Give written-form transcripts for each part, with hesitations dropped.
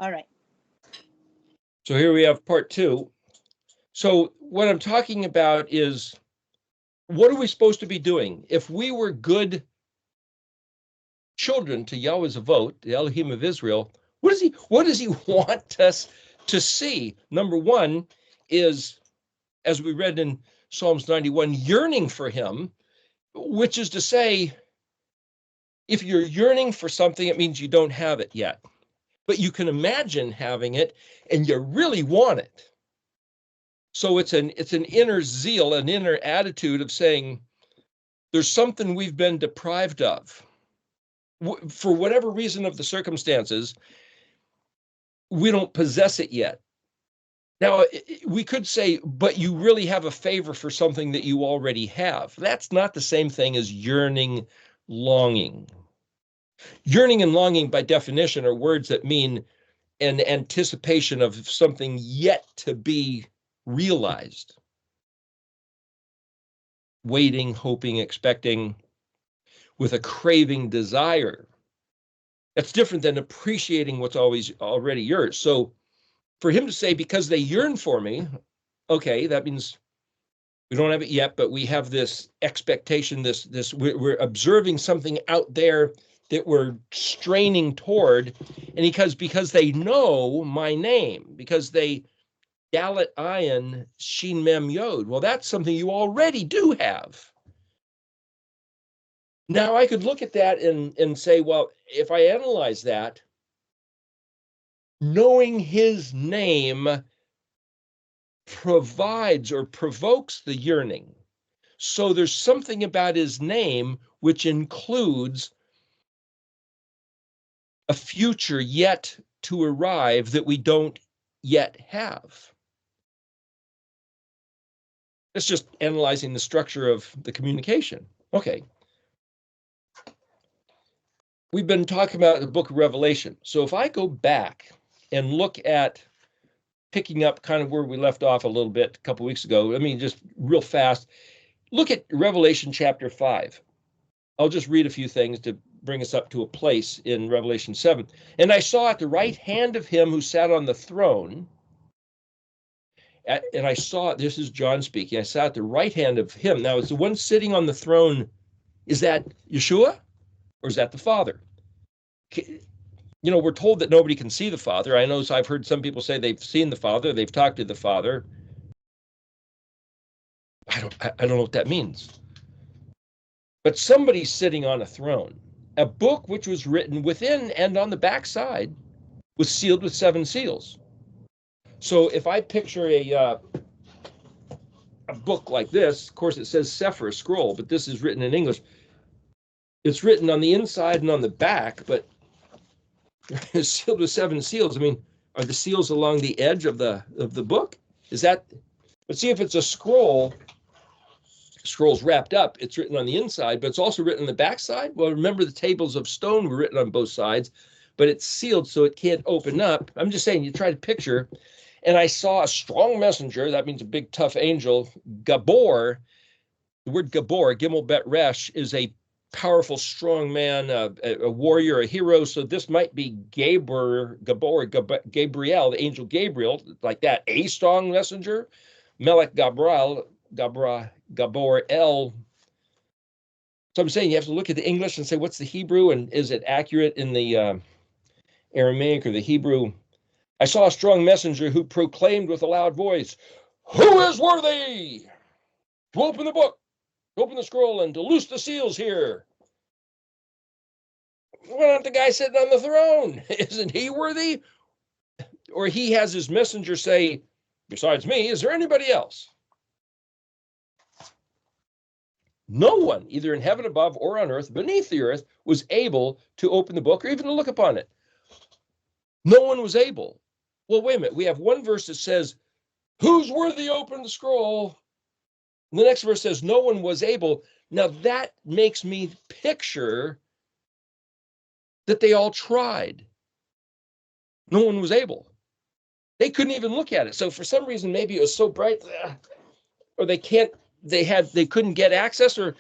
All right. So here we have part 2. So what I'm talking about is, what are we supposed to be doing? If we were good children to Yahweh's Avot, the Elohim of Israel, what does he want us to see? Number one is, as we read in Psalms 91, yearning for him, which is to say, if you're yearning for something, it means you don't have it yet. But you can imagine having it and you really want it. So it's an inner zeal, an inner attitude of saying, there's something we've been deprived of. For whatever reason of the circumstances, we don't possess it yet. Now, we could say, but you really have a favor for something that you already have. That's not the same thing as yearning, longing. Yearning and longing, by definition, are words that mean an anticipation of something yet to be realized. Waiting, hoping, expecting, with a craving desire. That's different than appreciating what's always already yours. So for him to say, because they yearn for me, okay, that means we don't have it yet, but we have this expectation, we're observing something out there that we're straining toward. And because they know my name, because they Dalet Ayin Shin Mem Yod, well, that's something you already do have. Now I could look at that and say, well, if I analyze that, knowing his name provides or provokes the yearning. So there's something about his name which includes a future yet to arrive that we don't yet have. It's just analyzing the structure of the communication. Okay. We've been talking about the book of Revelation. So if I go back and look at picking up kind of where we left off a little bit a couple weeks ago, I mean, just real fast, look at Revelation chapter 5. I'll just read a few things to bring us up to a place in Revelation 7. And I saw at the right hand of him who sat on the throne, and I saw, this is John speaking, I saw at the right hand of him. Now, is the one sitting on the throne, is that Yeshua or is that the Father? You know, we're told that nobody can see the Father. I know I've heard some people say they've seen the Father, they've talked to the Father. I don't know what that means. But somebody's sitting on a throne. A book which was written within and on the backside was sealed with 7 seals. So if I picture a book like this, of course it says Sefer, scroll, but this is written in English. It's written on the inside and on the back, but it's sealed with 7 seals. I mean, are the seals along the edge of the book? Is that? Let's see if it's a scroll. Scroll's wrapped up. It's written on the inside, but it's also written on the backside. Well, remember the tables of stone were written on both sides, but it's sealed so it can't open up. I'm just saying, you try to picture. And I saw a strong messenger. That means a big, tough angel. Gabor. The word Gabor, Gimel Bet Resh, is a powerful, strong man, a warrior, a hero. So this might be Gabriel, the angel Gabriel, like that, a strong messenger. Melech Gabor El. So I'm saying you have to look at the English and say, what's the Hebrew, and is it accurate in the Aramaic or the Hebrew? I saw a strong messenger who proclaimed with a loud voice, "Who is worthy to open the book, to open the scroll, and to loose the seals here?" Why not the guy sitting on the throne? Isn't he worthy? Or he has his messenger say, besides me, is there anybody else? No one, either in heaven above or on earth, beneath the earth, was able to open the book or even to look upon it. No one was able. Well, wait a minute. We have one verse that says, who's worthy to open the scroll? And the next verse says, no one was able. Now that makes me picture that they all tried. No one was able. They couldn't even look at it. So for some reason, maybe it was so bright, or they couldn't get access, or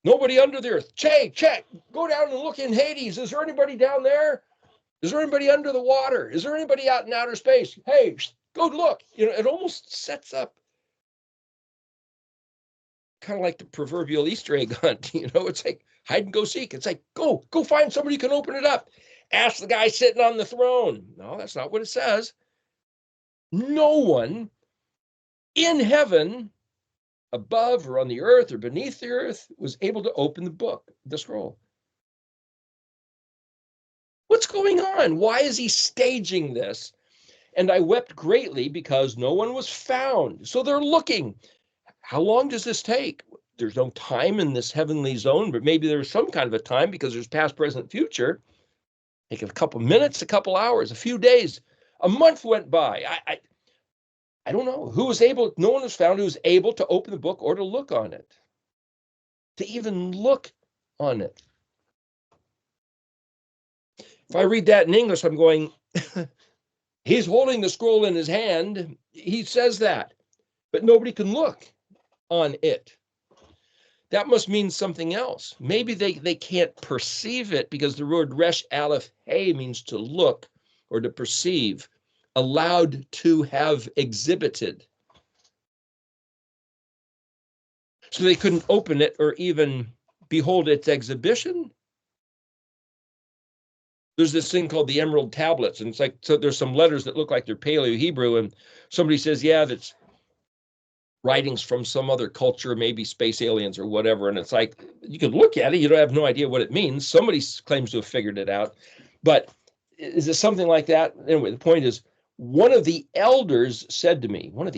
nobody under the earth. Check, go down and look in Hades. Is there anybody down there? Is there anybody under the water? Is there anybody out in outer space? Hey, go look. It almost sets up kind of like the proverbial Easter egg hunt. It's like hide and go seek. It's like, go find somebody who can open it up. Ask the guy sitting on the throne. No, that's not what it says. No one in heaven, above or on the earth or beneath the earth, was able to open the book, the scroll. What's going on? Why is he staging this? And I wept greatly because no one was found. So they're looking. How long does this take? There's no time in this heavenly zone, but maybe there's some kind of a time because there's past, present, future. Take a couple minutes, a couple hours, a few days, a month went by. I don't know who was able. No one was found who was able to open the book or to look on it, to even look on it. If I read that in English, I'm going, he's holding the scroll in his hand. He says that, but nobody can look on it. That must mean something else. Maybe they can't perceive it because the word resh aleph hey means to look or to perceive, allowed to have exhibited. So they couldn't open it or even behold its exhibition. There's this thing called the Emerald Tablets, and it's like, so there's some letters that look like they're Paleo-Hebrew, and somebody says, yeah, that's writings from some other culture, maybe space aliens or whatever, and it's like, you can look at it, you don't have no idea what it means. Somebody claims to have figured it out, but is it something like that? Anyway, the point is, one of the elders said to me, well,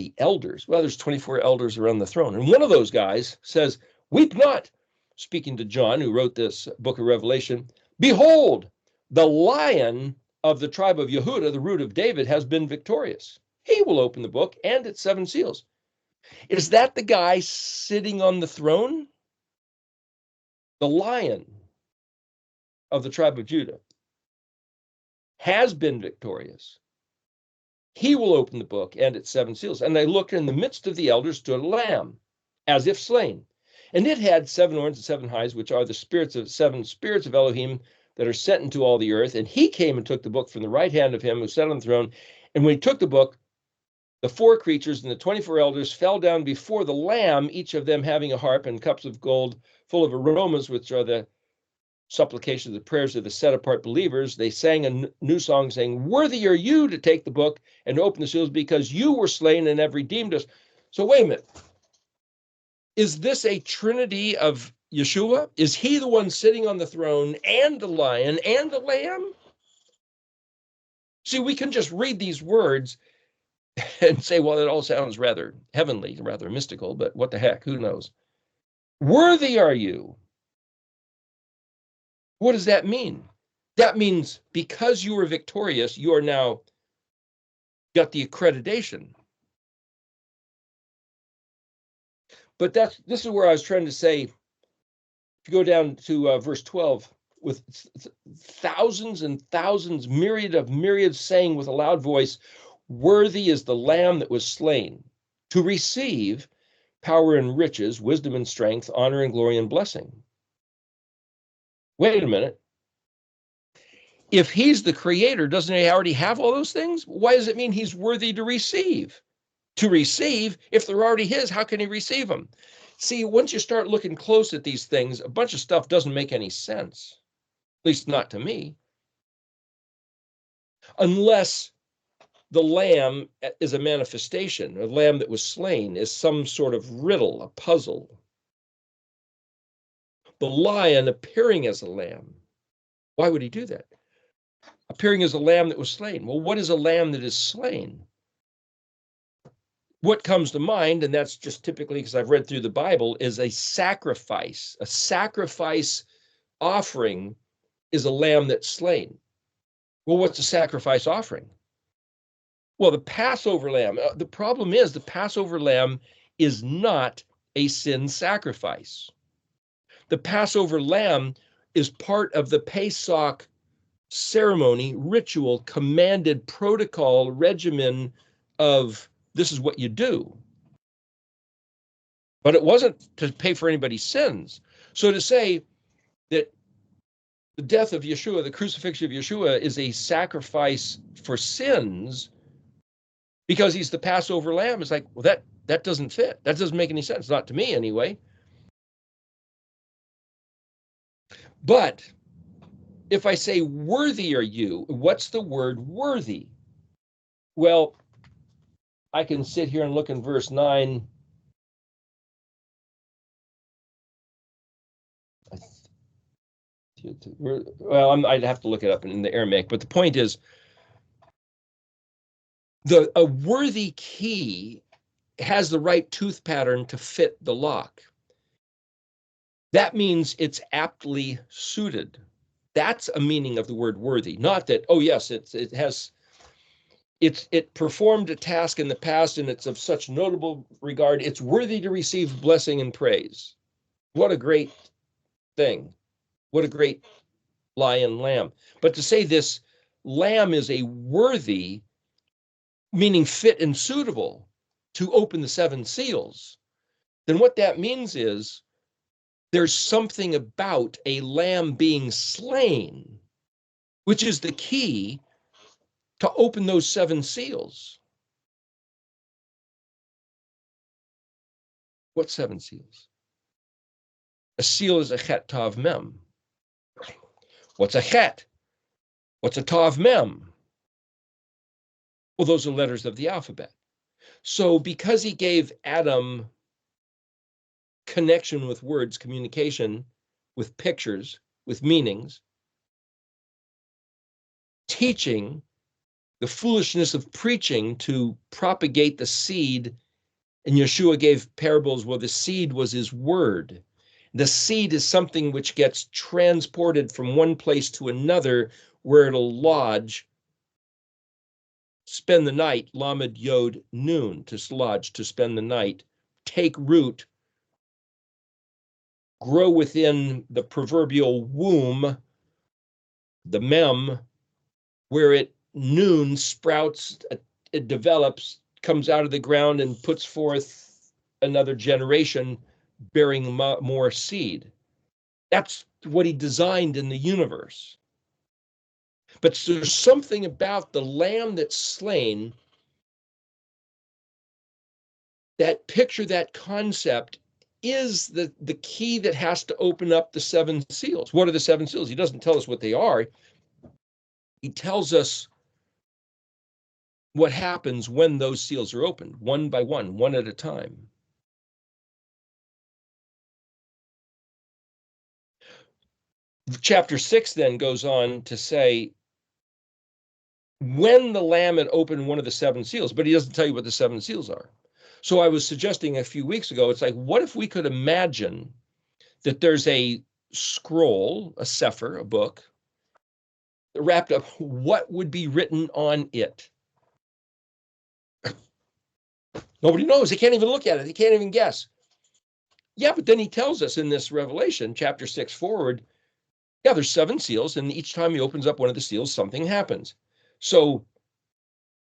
there's 24 elders around the throne, and one of those guys says, weep not, speaking to John, who wrote this book of Revelation, behold, the Lion of the tribe of Yehudah, the root of David, has been victorious. He will open the book and its 7 seals. Is that the guy sitting on the throne? The Lion of the tribe of Judah has been victorious. He will open the book and its 7 seals. And I looked, in the midst of the elders stood a lamb, as if slain. And it had 7 horns and 7 eyes, which are the 7 spirits of Elohim that are sent into all the earth. And he came and took the book from the right hand of him who sat on the throne. And when he took the book, the 4 creatures and the 24 elders fell down before the Lamb, each of them having a harp and cups of gold full of aromas, which are the supplications, the prayers of the set-apart believers. They sang a new song saying, worthy are you to take the book and to open the seals, because you were slain and have redeemed us. So wait a minute. Is this a trinity of Yeshua? Is he the one sitting on the throne and the lion and the lamb? See, we can just read these words and say, well, it all sounds rather heavenly, rather mystical, but what the heck, who knows? Worthy are you. What does that mean? That means because you were victorious, you are now got the accreditation. But this is where I was trying to say, if you go down to verse 12, with thousands and thousands, myriads saying with a loud voice, worthy is the Lamb that was slain to receive power and riches, wisdom and strength, honor and glory and blessing. Wait a minute. If he's the creator, doesn't he already have all those things? Why does it mean he's worthy to receive? To receive, if they're already his, how can he receive them? See, once you start looking close at these things, a bunch of stuff doesn't make any sense, at least not to me, unless the lamb is a manifestation. A lamb that was slain is some sort of riddle, a puzzle. The lion appearing as a lamb. Why would he do that? Appearing as a lamb that was slain. Well, what is a lamb that is slain? What comes to mind, and that's just typically because I've read through the Bible, is a sacrifice. A sacrifice offering is a lamb that's slain. Well, what's a sacrifice offering? Well, the Passover lamb. The problem is the Passover lamb is not a sin sacrifice. The Passover lamb is part of the Pesach ceremony, ritual, commanded protocol, regimen of this is what you do. But it wasn't to pay for anybody's sins. So to say that the death of Yeshua, the crucifixion of Yeshua, is a sacrifice for sins because he's the Passover lamb. It's like, well, that doesn't fit. That doesn't make any sense, not to me anyway. But if I say, worthy are you, what's the word worthy? Well, I can sit here and look in verse 9. Well, I'd have to look it up in the Aramaic, but the point is, a worthy key has the right tooth pattern to fit the lock. That means it's aptly suited. That's a meaning of the word worthy. Not that, oh yes, it performed a task in the past and it's of such notable regard, it's worthy to receive blessing and praise. What a great thing. What a great lion lamb. But to say this lamb is a worthy, meaning fit and suitable to open the seven seals, then what that means is there's something about a lamb being slain, which is the key to open those seven seals. What seven seals? A seal is a chet tav mem. What's a chet? What's a tav mem? Well, those are letters of the alphabet. So because he gave Adam connection with words, communication with pictures, with meanings, teaching, the foolishness of preaching to propagate the seed, and Yeshua gave parables where the seed was his word. The seed is something which gets transported from one place to another where it'll lodge, spend the night, lamed yod noon, to lodge, to spend the night, take root, grow within the proverbial womb, the mem, where it noon sprouts, it develops, comes out of the ground and puts forth another generation bearing more seed. That's what he designed in the universe. But there's something about the lamb that's slain, that picture, that concept is the key that has to open up the seven seals. What are the seven seals? He doesn't tell us what they are. He tells us what happens when those seals are opened, one by one at a time. Chapter 6 then goes on to say, when the lamb had opened one of the seven seals, but he doesn't tell you what the seven seals are. So I was suggesting a few weeks ago, it's like, what if we could imagine that there's a scroll, a sefer, a book, wrapped up, what would be written on it? Nobody knows. They can't even look at it. They can't even guess. Yeah, but then he tells us in this Revelation, chapter 6 forward, yeah, there's seven seals, and each time he opens up one of the seals, something happens. So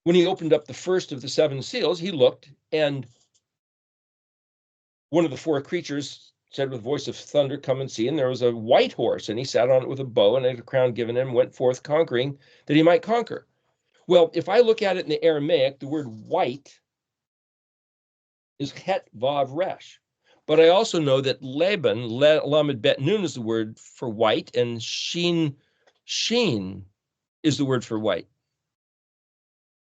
when he opened up the first of the seven seals, he looked, and one of the four creatures said with voice of thunder, come and see. And there was a white horse, and he sat on it with a bow and had a crown given him, went forth conquering that he might conquer. Well, if I look at it in the Aramaic, the word white is het vav resh. But I also know that Laban, lamed bet nun, is the word for white, and sheen is the word for white.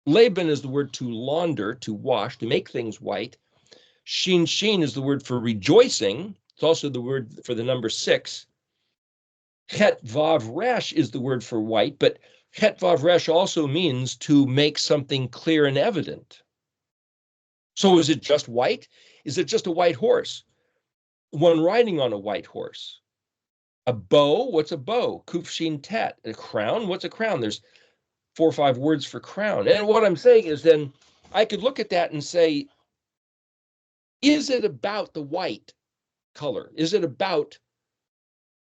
Laban is the word to launder, to wash, to make things white. Sheen is the word for rejoicing. It's also the word for the number 6. Het vav resh is the word for white, but het vav resh also means to make something clear and evident. So is it just white? Is it just a white horse? One riding on a white horse. A bow, what's a bow? Kuf shin tet. A crown, what's a crown? There's 4 or 5 words for crown. And what I'm saying is then I could look at that and say, is it about the white color? Is it about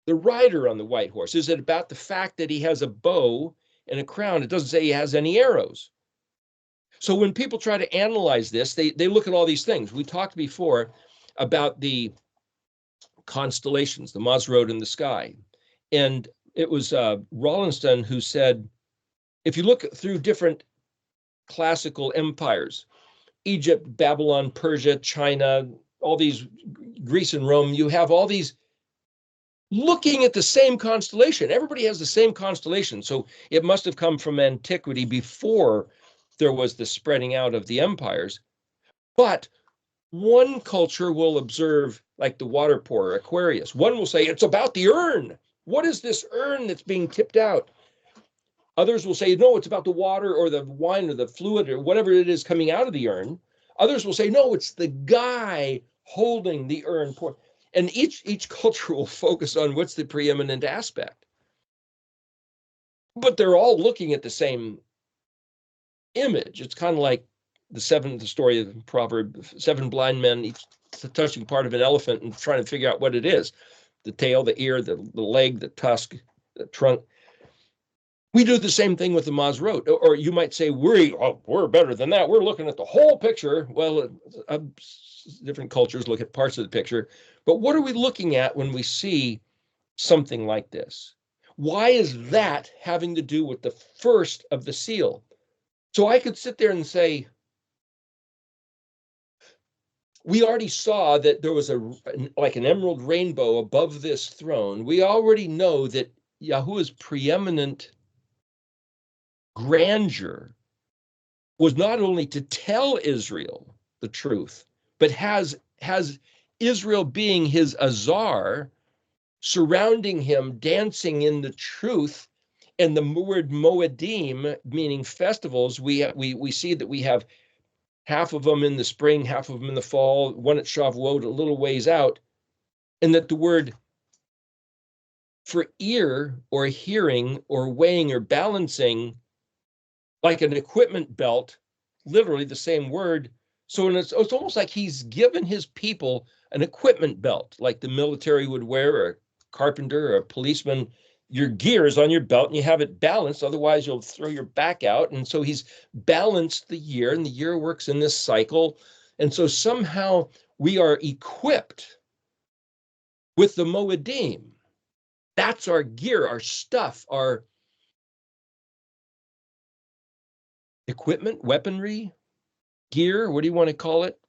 the rider on the white horse? Is it about the fact that he has a bow and a crown? It doesn't say he has any arrows. So when people try to analyze this, they look at all these things. We talked before about the constellations, the Mazrod in the sky. And it was Rawlinson who said, if you look through different classical empires, Egypt, Babylon, Persia, China, all these, Greece and Rome, you have all these looking at the same constellation. Everybody has the same constellation. So it must have come from antiquity before there was the spreading out of the empires. But one culture will observe, like the water pourer, Aquarius. One will say, it's about the urn. What is this urn that's being tipped out? Others will say, no, it's about the water or the wine or the fluid or whatever it is coming out of the urn. Others will say, no, it's the guy holding the urn. And each culture will focus on what's the preeminent aspect. But they're all looking at the same image. It's kind of like the story of the proverb, 7 blind men, each touching part of an elephant and trying to figure out what it is. The tail, the ear, the leg, the tusk, the trunk. We do the same thing with the Mazrot. Or you might say, we're better than that. We're looking at the whole picture. Well, different cultures look at parts of the picture. But what are we looking at when we see something like this? Why is that having to do with the first of the seal? So I could sit there and say, we already saw that there was like an emerald rainbow above this throne. We already know that Yahuwah's preeminent grandeur was not only to tell Israel the truth, but has Israel being his azar, surrounding him, dancing in the truth. And the word Moedim, meaning festivals, we see that we have half of them in the spring, half of them in the fall, one at Shavuot, a little ways out, and that the word for ear or hearing or weighing or balancing, like an equipment belt, literally the same word. So it's almost like he's given his people an equipment belt, like the military would wear, or a carpenter or a policeman. Your gear is on your belt and you have it balanced, otherwise you'll throw your back out. And so he's balanced the year, and the year works in this cycle. And so somehow we are equipped with the Moedim. That's our gear, our stuff, our equipment, weaponry, gear, what do you want to call it?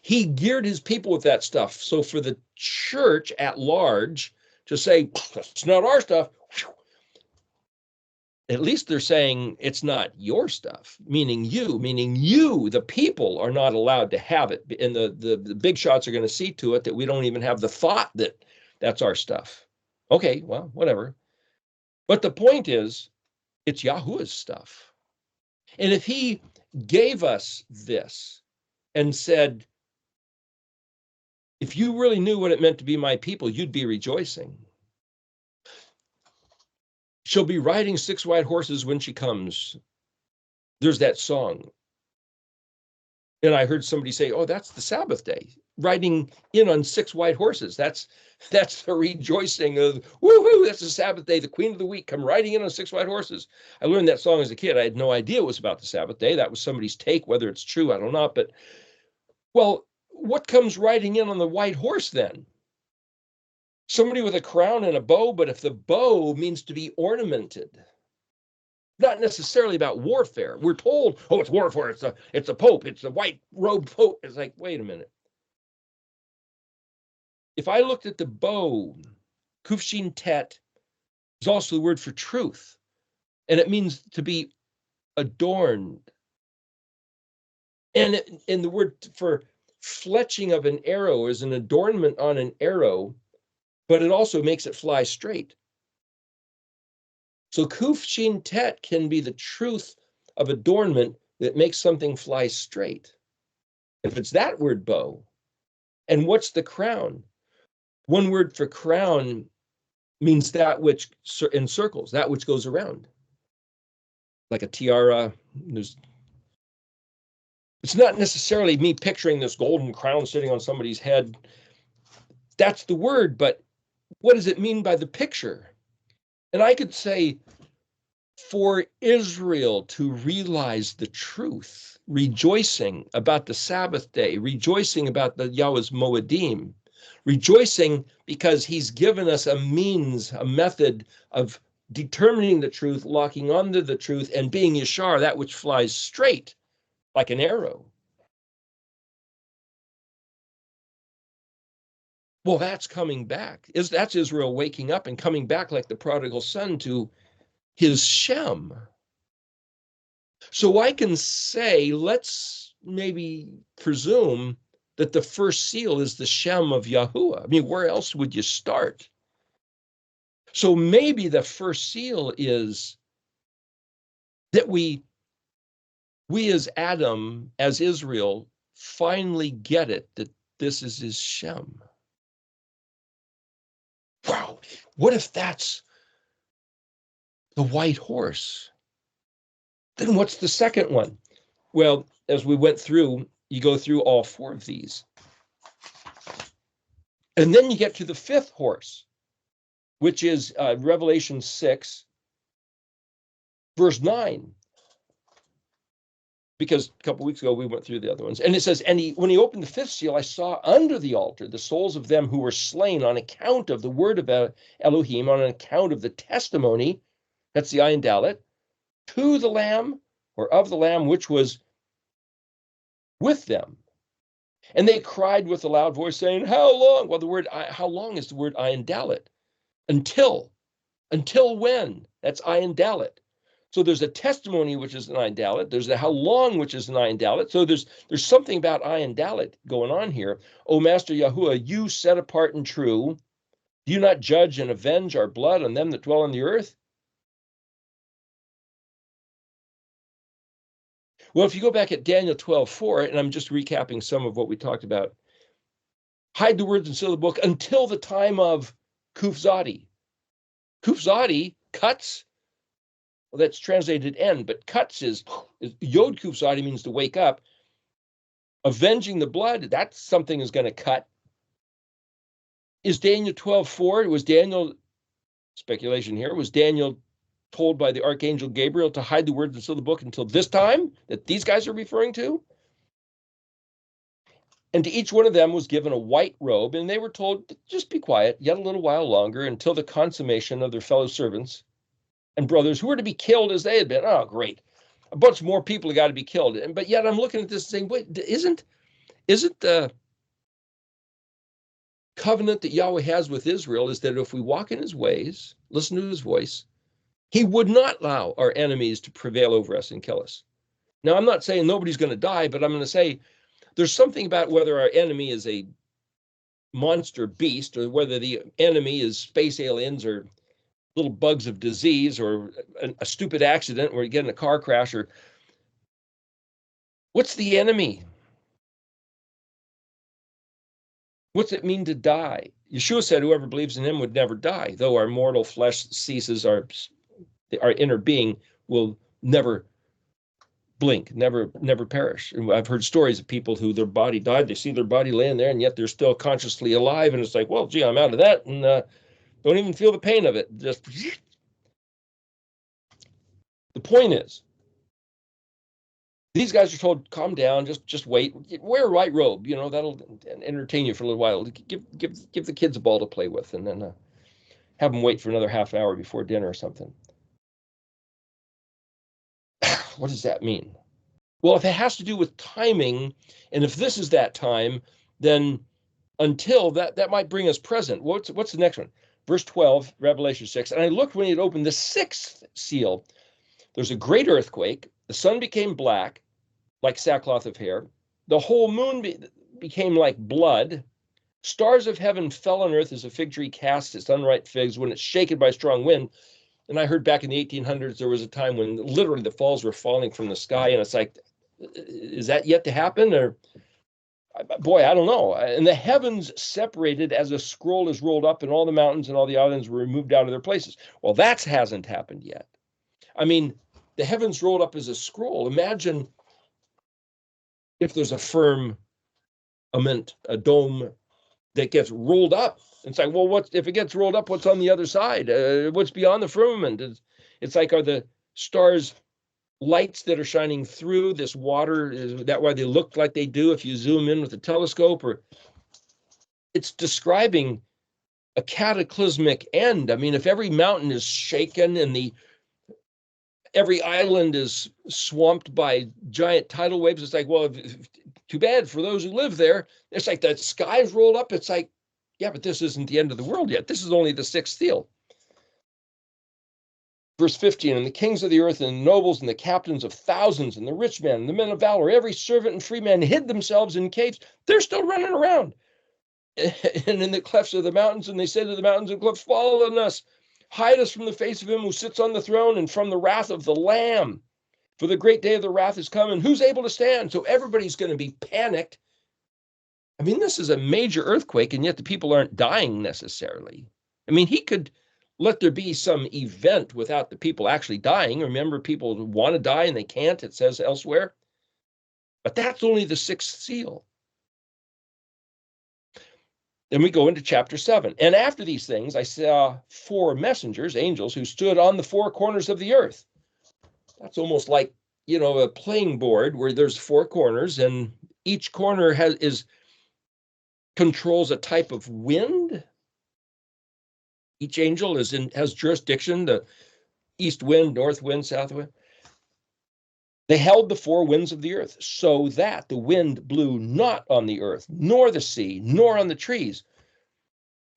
He geared his people with that stuff. So for the church at large to say, it's not our stuff, at least they're saying it's not your stuff, meaning you, the people, are not allowed to have it. And the big shots are going to see to it that we don't even have the thought that that's our stuff. Okay, well, whatever. But the point is, it's Yahuwah's stuff. And if he gave us this and said, if you really knew what it meant to be my people, you'd be rejoicing. She'll be riding 6 white horses when she comes. There's that song. And I heard somebody say, oh, that's the Sabbath day, riding in on 6 white horses. That's the rejoicing of, woohoo, that's the Sabbath day. The queen of the week come riding in on 6 white horses. I learned that song as a kid. I had no idea it was about the Sabbath day. That was somebody's take. Whether it's true, I don't know. But, well, what comes riding in on the white horse then? Somebody with a crown and a bow, but if the bow means to be ornamented, not necessarily about warfare. We're told, oh, it's warfare. It's a pope. It's a white robe pope. It's like, wait a minute. If I looked at the bow, Kufshin Tet is also the word for truth, and it means to be adorned. And the word for fletching of an arrow is an adornment on an arrow, but it also makes it fly straight. So Kufshin Tet can be the truth of adornment that makes something fly straight. If it's that word bow, and what's the crown? One word for crown means that which encircles, that which goes around. Like a tiara. It's not necessarily me picturing this golden crown sitting on somebody's head. That's the word, but what does it mean by the picture? And I could say, for Israel to realize the truth, rejoicing about the Sabbath day, rejoicing about the Yahweh's Moedim, Rejoicing because he's given us a means, a method of determining the truth, locking onto the truth, and being Yashar, that which flies straight like an arrow. Well, that's coming back. That's Israel waking up and coming back like the prodigal son to his Shem. So I can say, let's maybe presume that the first seal is the Shem of Yahuwah. I mean, where else would you start? So maybe the first seal is that we as Adam, as Israel, finally get it, that this is his Shem. Wow, what if that's the white horse? Then what's the second one? Well, as we went through, you go through all four of these. And then you get to the fifth horse, which is Revelation 6, verse 9. Because a couple of weeks ago, we went through the other ones. And it says, and when he opened the fifth seal, I saw under the altar the souls of them who were slain on account of the word of Elohim, on account of the testimony, that's the Ayin Dalet, to the Lamb, or of the Lamb, which was with them. And they cried with a loud voice, saying, how long? Well, the word, how long is the word Ayin Dalet? Until when? That's Ayin Dalet. So there's a testimony, which is an Ayin Dalet. There's a how long, which is an Ayin Dalet. So there's something about Ayin Dalet going on here. O Master Yahuwah, you set apart and true. Do you not judge and avenge our blood on them that dwell on the earth? Well, if you go back at Daniel 12:4, and I'm just recapping some of what we talked about, hide the words and seal the book until the time of Kufzadi. Kufzadi, cuts. Well, that's translated end, but cuts is Yod Kufzadi means to wake up. Avenging the blood, that's something is going to cut. Is Daniel 12:4? Was Daniel, speculation here, was Daniel told by the archangel Gabriel to hide the words and seal the book until this time that these guys are referring to? And to each one of them was given a white robe, and they were told, just be quiet yet a little while longer until the consummation of their fellow servants and brothers who were to be killed as they had been. Oh, great. A bunch more people have got to be killed. But yet I'm looking at this saying, wait, isn't the covenant that Yahweh has with Israel is that if we walk in his ways, listen to his voice, he would not allow our enemies to prevail over us and kill us. Now, I'm not saying nobody's going to die, but I'm going to say there's something about whether our enemy is a monster beast or whether the enemy is space aliens or little bugs of disease or a stupid accident where you get in a car crash, or what's the enemy? What's it mean to die? Yeshua said whoever believes in him would never die, though our mortal flesh ceases, our inner being will never blink, never perish. And I've heard stories of people who their body died, they see their body laying there, and yet they're still consciously alive, and it's like, well, gee, I'm out of that, and don't even feel the pain of it. Just the point is, these guys are told, calm down, just wait, wear a white robe, that'll entertain you for a little while. Give the kids a ball to play with, and then have them wait for another half hour before dinner or something. What does that mean? Well, if it has to do with timing, and if this is that time, then until that might bring us present. What's the next one? Verse 12, Revelation 6. And I looked when he had opened the sixth seal. There's a great earthquake. The sun became black, like sackcloth of hair. The whole moon became like blood. Stars of heaven fell on earth as a fig tree casts its unripe figs when it's shaken by strong wind. And I heard back in the 1800s, there was a time when literally the falls were falling from the sky. And it's like, is that yet to happen? Or, boy, I don't know. And the heavens separated as a scroll is rolled up, and all the mountains and all the islands were removed out of their places. Well, that hasn't happened yet. I mean, the heavens rolled up as a scroll. Imagine if there's a firmament, a dome that gets rolled up. It's like, well, if it gets rolled up, what's on the other side? What's beyond the firmament? It's like, are the stars lights that are shining through this water? Is that why they look like they do if you zoom in with a telescope? Or it's describing a cataclysmic end. I mean, if every mountain is shaken and every island is swamped by giant tidal waves, it's like, well, too bad for those who live there. It's like the skies rolled up. It's like, yeah, but this isn't the end of the world yet. This is only the sixth seal. Verse 15, and the kings of the earth and the nobles and the captains of thousands and the rich men and the men of valor, every servant and free man hid themselves in caves. They're still running around and in the clefts of the mountains. And they said to the mountains and cliffs, fall on us, hide us from the face of him who sits on the throne and from the wrath of the Lamb. For the great day of the wrath is come, and who's able to stand? So everybody's going to be panicked. I mean, this is a major earthquake, and yet the people aren't dying necessarily. I mean, he could let there be some event without the people actually dying. Remember, people want to die and they can't, it says elsewhere. But that's only the sixth seal. Then we go into chapter 7. And after these things, I saw 4 messengers, angels, who stood on the 4 corners of the earth. That's almost like, a playing board where there's 4 corners, and each corner controls a type of wind. Each angel has jurisdiction, the east wind, north wind, south wind. They held the 4 winds of the earth, so that the wind blew not on the earth, nor the sea, nor on the trees.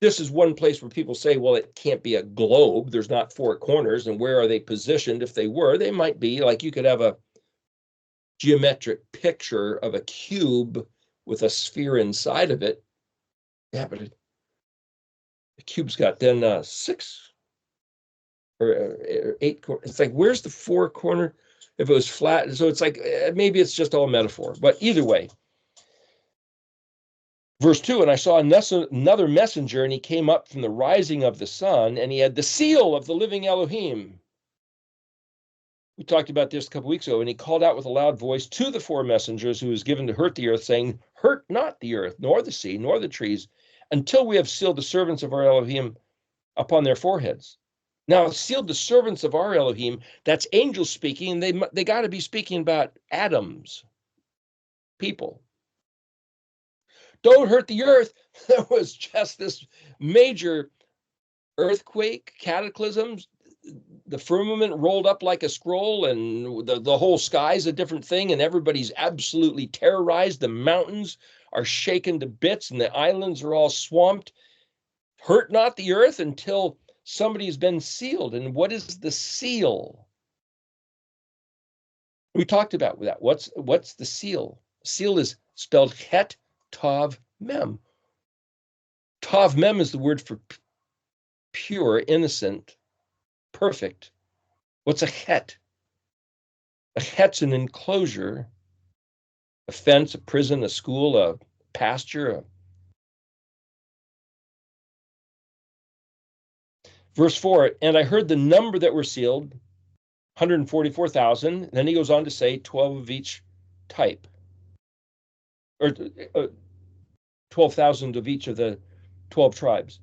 This is one place where people say, well, it can't be a globe. There's not 4 corners, and where are they positioned? If they were, they might be like, you could have a geometric picture of a cube with a sphere inside of it. Yeah, but the cube's got then 6 or 8 corners. It's like, where's the 4 corner? If it was flat, so it's like, maybe it's just all metaphor. But either way, verse 2, and I saw another messenger, and he came up from the rising of the sun, and he had the seal of the living Elohim. We talked about this a couple weeks ago, and he called out with a loud voice to the 4 messengers who was given to hurt the earth, saying, hurt not the earth, nor the sea, nor the trees, until we have sealed the servants of our Elohim upon their foreheads. Now, sealed the servants of our Elohim, that's angels speaking, and they got to be speaking about Adam's people. Don't hurt the earth. There was just this major earthquake, cataclysms. The firmament rolled up like a scroll, and the whole sky's a different thing, and everybody's absolutely terrorized. The mountains are shaken to bits, and the islands are all swamped. Hurt not the earth until somebody's been sealed. And what is the seal? We talked about that. What's the seal? Seal is spelled het tav mem. Tav mem is the word for pure, innocent, perfect. What's a het? A het's an enclosure, a fence, a prison, a school, a pasture. Verse 4, and I heard the number that were sealed, 144,000. Then he goes on to say 12 of each type, or 12,000 of each of the 12 tribes.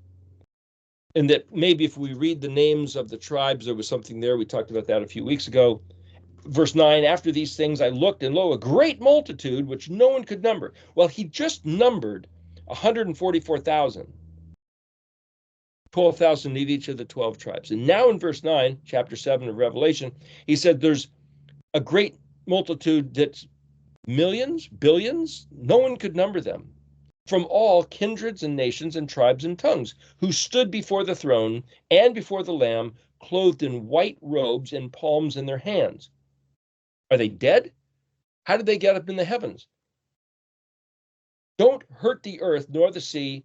And that maybe if we read the names of the tribes, there was something there. We talked about that a few weeks ago. Verse 9, after these things I looked, and lo, a great multitude, which no one could number. Well, he just numbered 144,000. 12,000 of each of the 12 tribes. And now in verse 9, chapter 7 of Revelation, he said there's a great multitude that's millions, billions, no one could number them, from all kindreds and nations and tribes and tongues, who stood before the throne and before the Lamb, clothed in white robes and palms in their hands. Are they dead? How did they get up in the heavens? Don't hurt the earth nor the sea,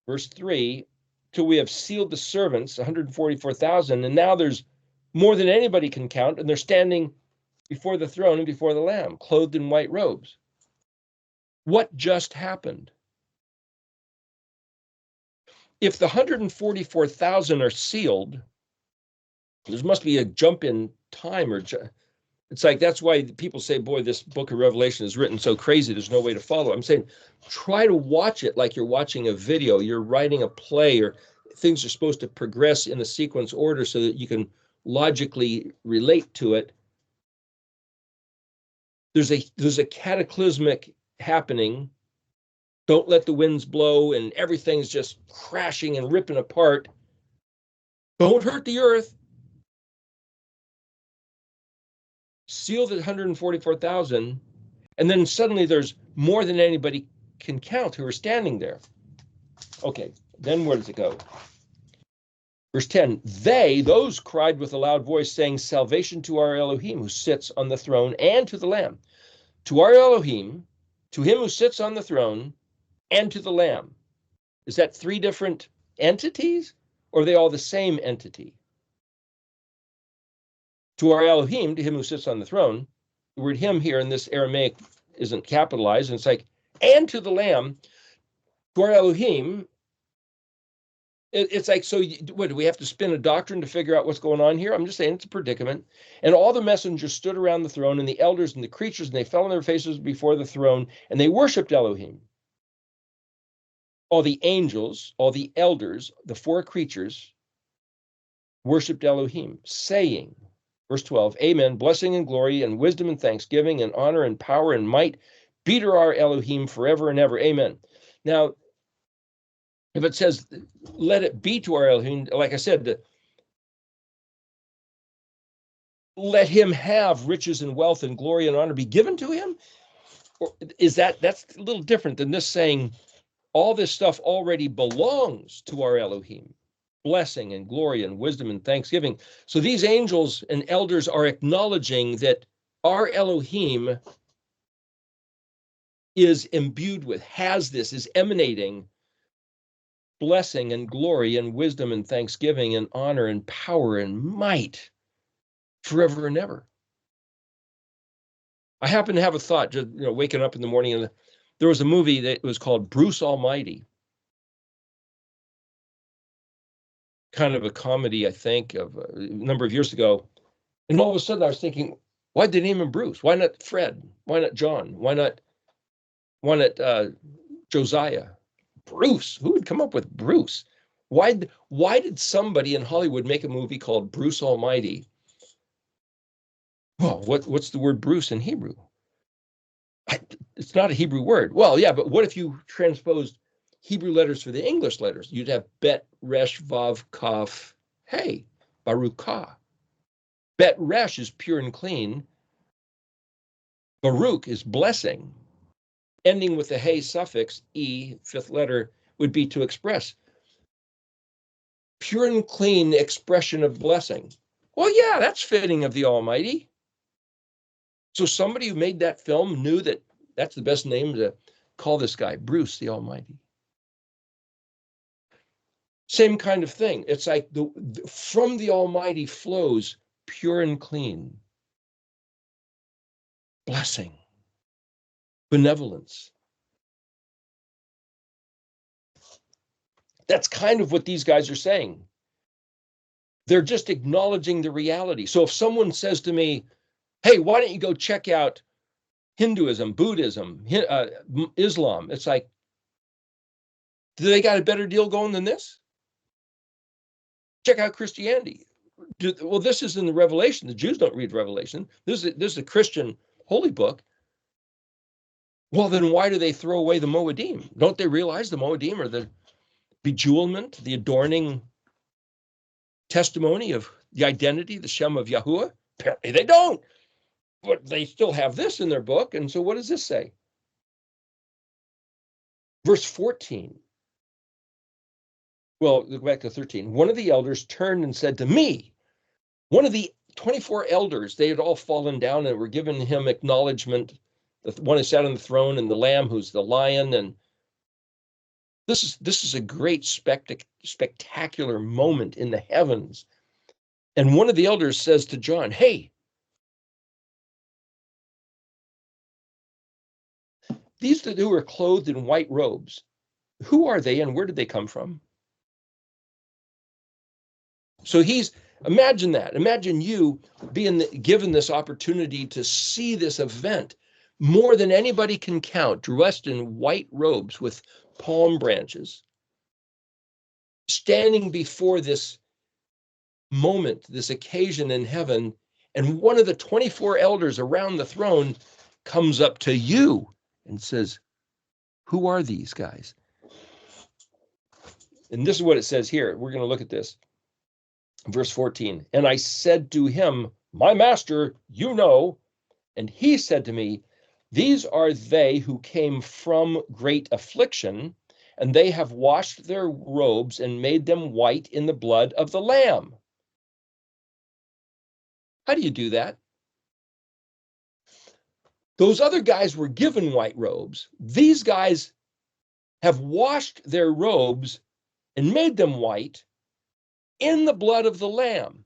verse 3, till we have sealed the servants, 144,000, and now there's more than anybody can count, and they're standing before the throne and before the Lamb, clothed in white robes. What just happened? If the 144,000 are sealed, there must be a jump in time, or it's like, that's why people say, boy, this book of Revelation is written so crazy, there's no way to follow. I'm saying, try to watch it like you're watching a video, you're writing a play, or things are supposed to progress in a sequence order so that you can logically relate to it. There's a cataclysmic happening Don't let the winds blow and everything's just crashing and ripping apart. Don't hurt the earth. Seal the 144,000. And then suddenly there's more than anybody can count who are standing there. Okay, then where does it go? Verse 10, those cried with a loud voice, saying, salvation to our Elohim who sits on the throne and to the Lamb. To our Elohim, to him who sits on the throne, and to the Lamb. Is that three different entities, or are they all the same entity? To our Elohim, to him who sits on the throne, the word him here in this Aramaic isn't capitalized, and it's like, and to the Lamb, to our Elohim. It's like, so what, do we have to spin a doctrine to figure out what's going on here? I'm just saying it's a predicament. And all the messengers stood around the throne, and the elders and the creatures, and they fell on their faces before the throne, and they worshiped Elohim. All the angels, all the elders, the four creatures, worshiped Elohim, saying, verse 12, amen, blessing and glory and wisdom and thanksgiving and honor and power and might be to our Elohim forever and ever. Amen. Now, if it says, let it be to our Elohim, like I said, let him have riches and wealth and glory and honor be given to him? Or is that's a little different than this saying, all this stuff already belongs to our Elohim, blessing and glory and wisdom and thanksgiving. So these angels and elders are acknowledging that our Elohim is imbued with, has this, is emanating blessing and glory and wisdom and thanksgiving and honor and power and might forever and ever. I happen to have a thought, just waking up in the morning, and there was a movie that was called Bruce Almighty, kind of a comedy, I think, of a number of years ago. And all of a sudden I was thinking, why'd they name him Bruce? Why not Fred? Why not John? Why not Josiah? Bruce, who would come up with Bruce? Why did somebody in Hollywood make a movie called Bruce Almighty? Well, what's the word Bruce in Hebrew? It's not a Hebrew word. Well, yeah, but what if you transposed Hebrew letters for the English letters? You'd have Bet, Resh, Vav, Kaf, Hey, Baruch. Bet Resh is pure and clean. Baruch is blessing. Ending with the Hey suffix, E, fifth letter, would be to express. Pure and clean expression of blessing. Well, yeah, that's fitting of the Almighty. So somebody who made that film knew that that's the best name to call this guy, Bruce the Almighty. Same kind of thing. It's like from the Almighty flows pure and clean blessing, benevolence. That's kind of what these guys are saying. They're just acknowledging the reality. So if someone says to me, hey, why don't you go check out Hinduism, Buddhism, Islam? It's like, do they got a better deal going than this? Check out Christianity. Well, this is in the Revelation. The Jews don't read Revelation. This is a Christian holy book. Well, then why do they throw away the Moedim? Don't they realize the Moedim are the bejewelment, the adorning testimony of the identity, the Shem of Yahuwah? Apparently they don't. But they still have this in their book. And so what does this say? Verse 14. Well, go back to 13. One of the elders turned and said to me, one of the 24 elders, they had all fallen down and were given him acknowledgement. The one who sat on the throne and the Lamb who's the lion. And this is a great spectacular moment in the heavens. And one of the elders says to John, hey, these who are clothed in white robes, who are they and where did they come from? So imagine that. Imagine you being given this opportunity to see this event more than anybody can count, dressed in white robes with palm branches, standing before this moment, this occasion in heaven, and one of the 24 elders around the throne comes up to you and says, Who are these guys? And this is what it says here. We're going to look at this. Verse 14. And I said to him, my master, you know. And he said to me, these are they who came from great affliction, and they have washed their robes and made them white in the blood of the Lamb. How do you do that? Those other guys were given white robes. These guys have washed their robes and made them white in the blood of the Lamb.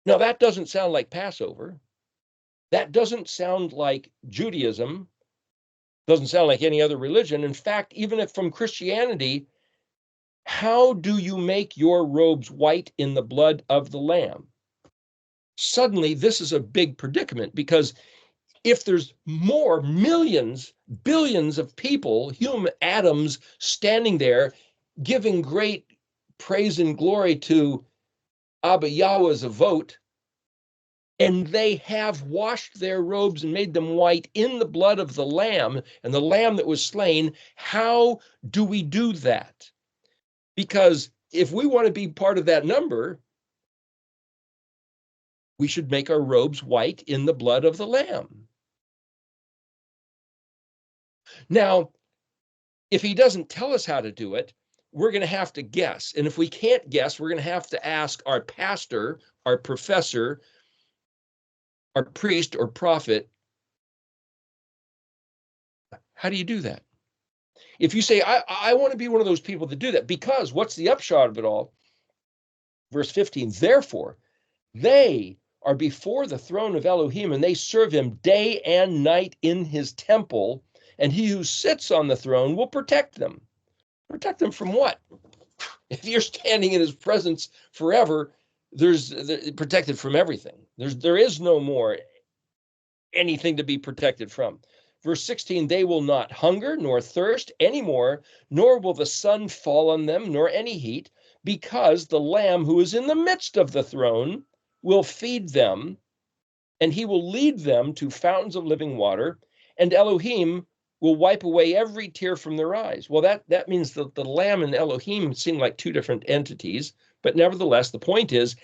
Now, that doesn't sound like Passover. That doesn't sound like Judaism. Doesn't sound like any other religion. In fact, even if from Christianity, how do you make your robes white in the blood of the Lamb? Suddenly, this is a big predicament, because if there's more millions, billions of people, human atoms standing there giving great praise and glory to Abba YHWH, and they have washed their robes and made them white in the blood of the Lamb, and the Lamb that was slain, how do we do that? Because if we want to be part of that number, we should make our robes white in the blood of the Lamb. Now, if he doesn't tell us how to do it, we're going to have to guess. And if we can't guess, we're going to have to ask our pastor, our professor, our priest or prophet, how do you do that? If you say, I want to be one of those people that do that, because what's the upshot of it all? Verse 15, therefore, they are before the throne of Elohim, and they serve him day and night in his temple, and he who sits on the throne will protect them. Protect them from what? If you're standing in his presence forever, they're protected from everything. There is no more anything to be protected from. Verse 16, they will not hunger nor thirst anymore, nor will the sun fall on them, nor any heat, because the Lamb who is in the midst of the throne will feed them, and he will lead them to fountains of living water, and Elohim will wipe away every tear from their eyes. Well, that means that the Lamb and Elohim seem like two different entities, but nevertheless, the point is,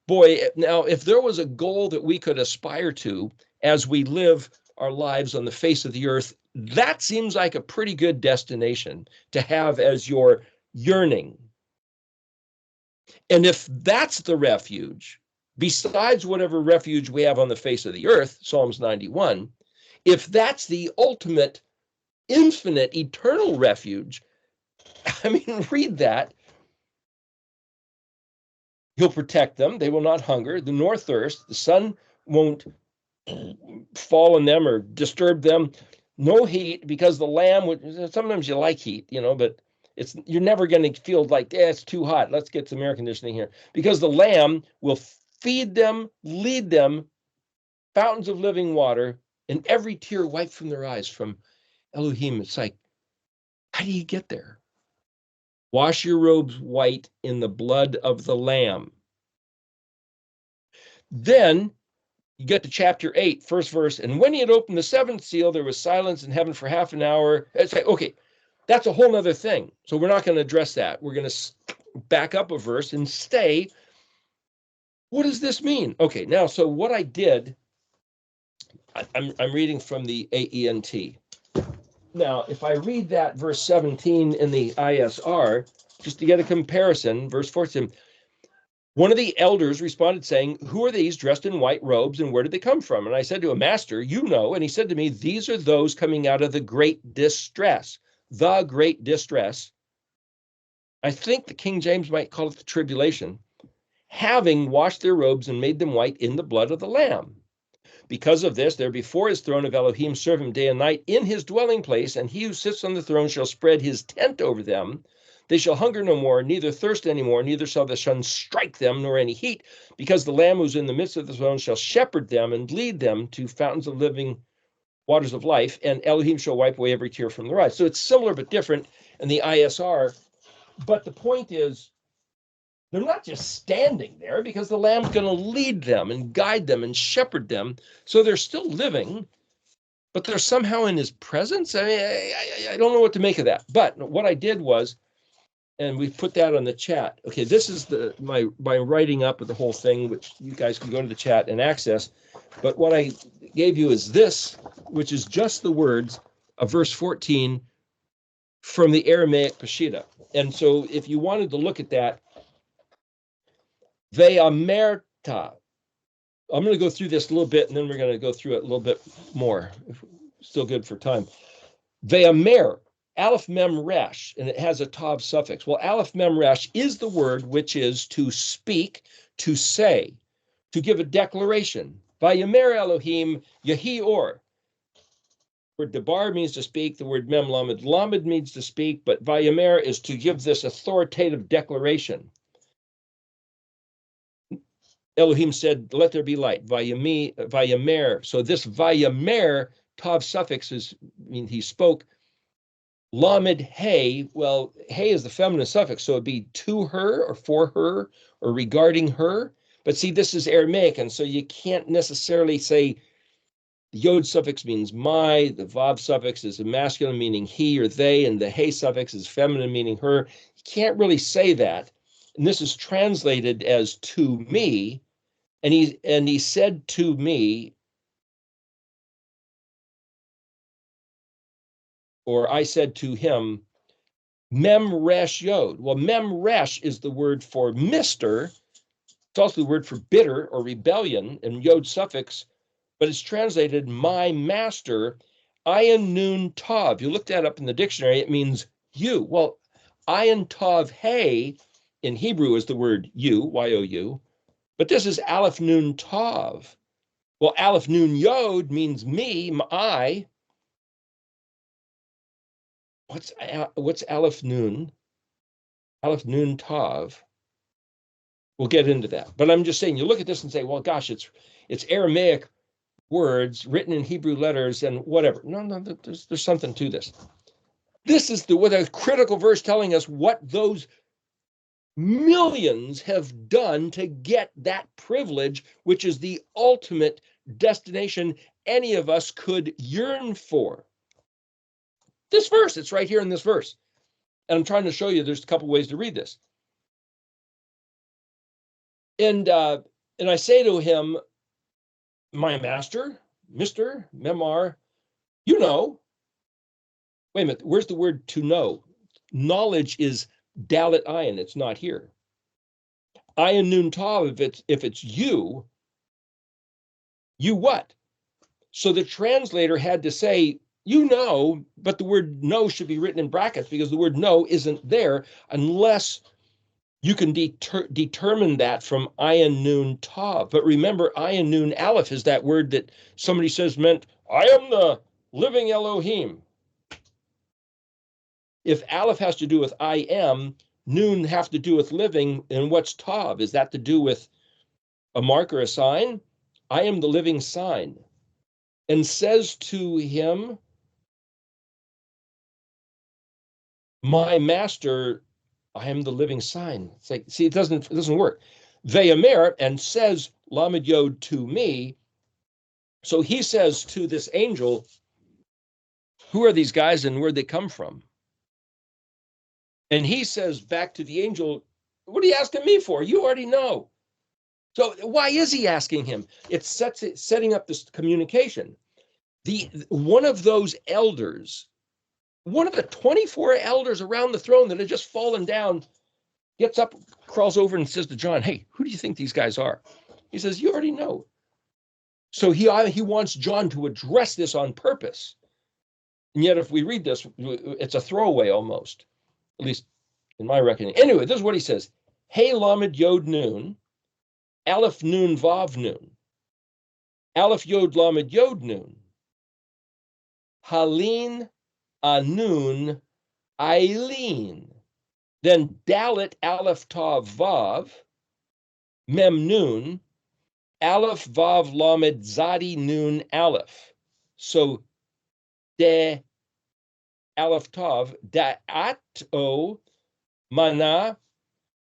boy, now, if there was a goal that we could aspire to as we live our lives on the face of the earth, that seems like a pretty good destination to have as your yearning. And if that's the refuge, besides whatever refuge we have on the face of the earth, Psalms 91, if that's the ultimate, infinite, eternal refuge, I mean, read that. He'll protect them. They will not hunger, nor thirst. The sun won't fall on them or disturb them. No heat, because the Lamb would, sometimes you like heat, but you're never going to feel like, it's too hot. Let's get some air conditioning here. Because the Lamb will feed them, lead them, fountains of living water, and every tear wiped from their eyes from Elohim. It's like, how do you get there? Wash your robes white in the blood of the Lamb. Then you get to chapter 8, first verse. And when he had opened the seventh seal, there was silence in heaven for half an hour. It's like, okay, that's a whole other thing. So we're not going to address that. We're going to back up a verse and stay. What does this mean? Okay, now, so what I did, I'm reading from the AENT. Now, if I read that verse 17 in the ISR, just to get a comparison, verse 14, one of the elders responded saying, who are these dressed in white robes, and where did they come from? And I said to a master, you know. And he said to me, these are those coming out of the great distress. The great distress. I think the King James might call it the tribulation. Having washed their robes and made them white in the blood of the Lamb. Because of this, they're before his throne of Elohim, serve him day and night in his dwelling place, and he who sits on the throne shall spread his tent over them. They shall hunger no more, neither thirst any more, neither shall the sun strike them, nor any heat, because the Lamb who's in the midst of the throne shall shepherd them and lead them to fountains of living waters of life, and Elohim shall wipe away every tear from their eyes. So it's similar but different in the ISR, but the point is, they're not just standing there, because the Lamb's going to lead them and guide them and shepherd them, so they're still living, but they're somehow in his presence. I mean, I don't know what to make of that. But what I did was, and we put that on the chat. Okay, this is my writing up of the whole thing, which you guys can go to the chat and access. But what I gave you is this, which is just the words of verse 14 from the Aramaic Peshitta. And so if you wanted to look at that, Ve'amerta. I'm going to go through this a little bit, and then we're going to go through it a little bit more. Still good for time. Ve'amer, Aleph Mem Resh, and it has a tav suffix. Well, Aleph Mem Resh is the word which is to speak, to say, to give a declaration. Vayamer Elohim Yehi Or. The word debar means to speak. The word Mem Lamed Lamed means to speak, but Vayamer is to give this authoritative declaration. Elohim said, let there be light. Vayamer. So this Vayamer, tav suffix is, I mean, he spoke. Lamed Hey, well, Hey is the feminine suffix, so it'd be to her or for her or regarding her. But see, this is Aramaic, and so you can't necessarily say the Yod suffix means my, the Vav suffix is a masculine meaning he or they, and the Hey suffix is feminine meaning her. You can't really say that. And this is translated as to me. And he said to me, or I said to him, Mem Resh Yod. Well, Mem Resh is the word for Mr. It's also the word for bitter or rebellion, and Yod suffix, but it's translated my master, Ayin Nun Tav. You look that up in the dictionary, it means you. Well, Ayin Tav Hey in Hebrew is the word you, Y-O-U, but this is Aleph Nun Tav. Well, Aleph Nun Yod means me, I. What's Aleph Nun? Aleph Nun Tav. We'll get into that. But I'm just saying, you look at this and say, well, gosh, it's Aramaic words written in Hebrew letters and whatever. No, there's something to this. This is what a critical verse telling us what those millions have done to get that privilege, which is the ultimate destination any of us could yearn for. This verse, it's right here in this verse. And I'm trying to show you there's a couple ways to read this. And I say to him, my master, Mr. Memar, you know. Wait a minute, where's the word to know? Knowledge is dalet ayin, it's not here. Ayin nun tav, if it's you what? So the translator had to say, you know, but the word no should be written in brackets because the word no isn't there unless you can determine that from Ayin Nun Tav. But remember, Ayin Nun Aleph is that word that somebody says meant, I am the living Elohim. If Aleph has to do with I am, Nun have to do with living, and what's Tav? Is that to do with a mark or a sign? I am the living sign. And says to him, my master, I am the living sign. It's like, see, it doesn't work. Ve'amer, and says Lamed Yod to me. So he says to this angel, who are these guys and where'd they come from? And he says back to the angel, what are you asking me for? You already know. So why is he asking him? It's setting up this communication. One of those elders, one of the 24 elders around the throne that had just fallen down, gets up, crawls over and says to John, hey, who do you think these guys are? He says, you already know. So he wants John to address this on purpose. And yet if we read this, it's a throwaway almost, at least in my reckoning. Anyway, this is what he says. Hey, Lamed Yod Nun, Aleph Nun Vav Nun, Aleph Yod Lamed Yod Nun, Halin Anun Eileen. Then Dalet Aleph Tav Vav, Mem Nun, Aleph Vav Lamed Zadi Nun Aleph. So De Aleph Tav, Da'at O Mana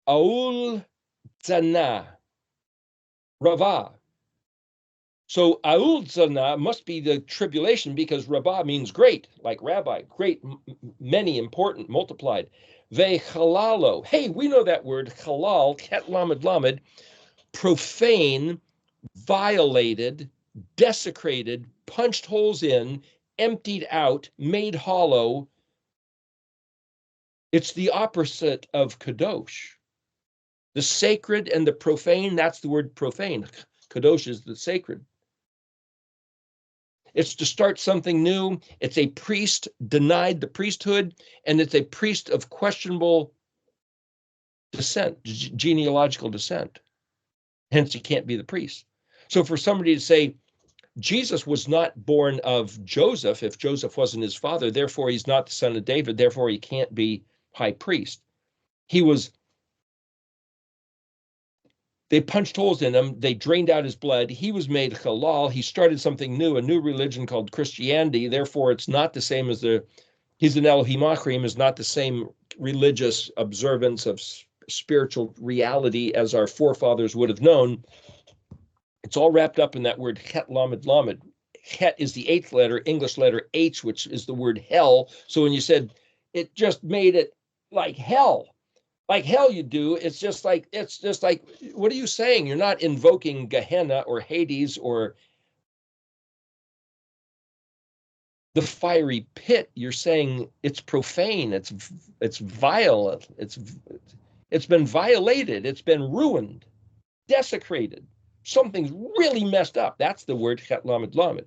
Aul Tzana Rava. So Aulzana must be the tribulation, because Rabbah means great, like rabbi, great, many, important, multiplied. Ve halalo. Hey, we know that word, halal, ket lamed lamed, profane, violated, desecrated, punched holes in, emptied out, made hollow. It's the opposite of kadosh. The sacred and the profane, that's the word profane. Kadosh is the sacred. It's to start something new. It's a priest denied the priesthood, and it's a priest of questionable descent, genealogical descent. Hence, he can't be the priest. So for somebody to say, Jesus was not born of Joseph, if Joseph wasn't his father, therefore he's not the son of David, therefore he can't be high priest. They punched holes in him. They drained out his blood. He was made halal. He started something new, a new religion called Christianity. Therefore, it's not the same as he's an Elohim Achrim, is not the same religious observance of spiritual reality as our forefathers would have known. It's all wrapped up in that word het lamed lamed. Het is the eighth letter, English letter H, which is the word hell. So when you said it just made it like hell, you do, it's just like, what are you saying? You're not invoking Gehenna or Hades or the fiery pit. You're saying it's profane, it's vile, it's been violated, it's been ruined, desecrated. Something's really messed up. That's the word chet lamed lamed.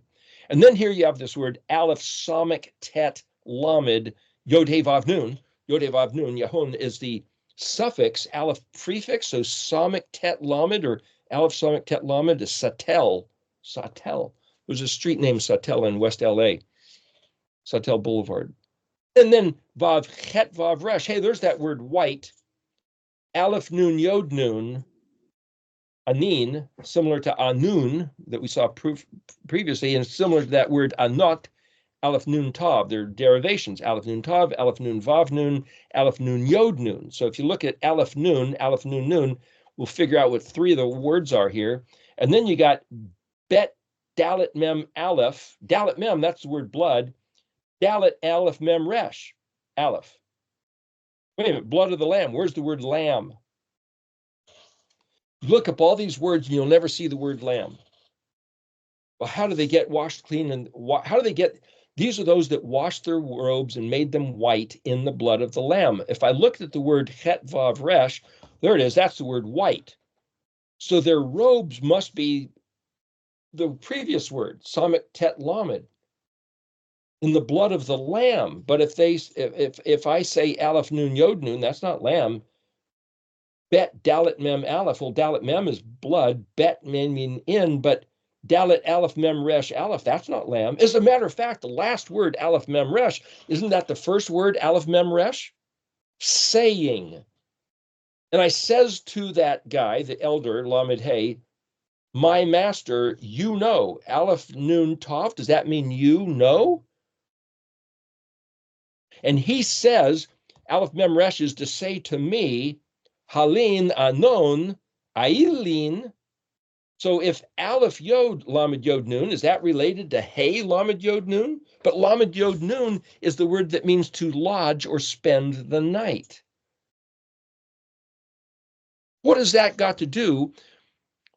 And then here you have this word aleph samik tet lamed yod he vav nun. Yod he vav nun. Yahon is the suffix, aleph prefix. So samik tet lamed, or aleph samik tet lamed, is satel. Satel. There's a street named Satel in West LA. Satel Boulevard. And then vav chet vav resh. Hey, there's that word white. Aleph nun yod nun. Anin, similar to Anun that we saw previously, and similar to that word Anot, Aleph Nun Tav. They're derivations, Aleph Nun Tav, Aleph Nun Vav Nun, Aleph Nun Yod Nun. So if you look at Aleph Nun Nun, we'll figure out what three of the words are here. And then you got Bet Dalet Mem Aleph. Dalet Mem, that's the word blood. Dalet Aleph Mem Resh. Aleph. Wait a minute, blood of the lamb. Where's the word lamb? Look up all these words and you'll never see the word lamb. Well, how do they get washed clean? And how do they get, these are those that washed their robes and made them white in the blood of the lamb. If I looked at the word het vav resh, there it is, that's the word white. So their robes must be the previous word, samik tet lamed, in the blood of the lamb. But if I say aleph nun yod nun, that's not lamb. Bet dalet mem aleph. Well, dalet mem is blood. Bet mean in, but dalet aleph mem resh aleph, that's not lamb. As a matter of fact, the last word aleph mem resh, isn't that the first word aleph mem resh? Saying. And I says to that guy, the elder, lamed hey, my master, you know. Aleph nun tav, does that mean you know? And he says, aleph mem resh is to say to me, Halin anon, ailin. So if aleph yod lamed yod nun, is that related to hey lamed yod nun? But lamed yod nun is the word that means to lodge or spend the night. What has that got to do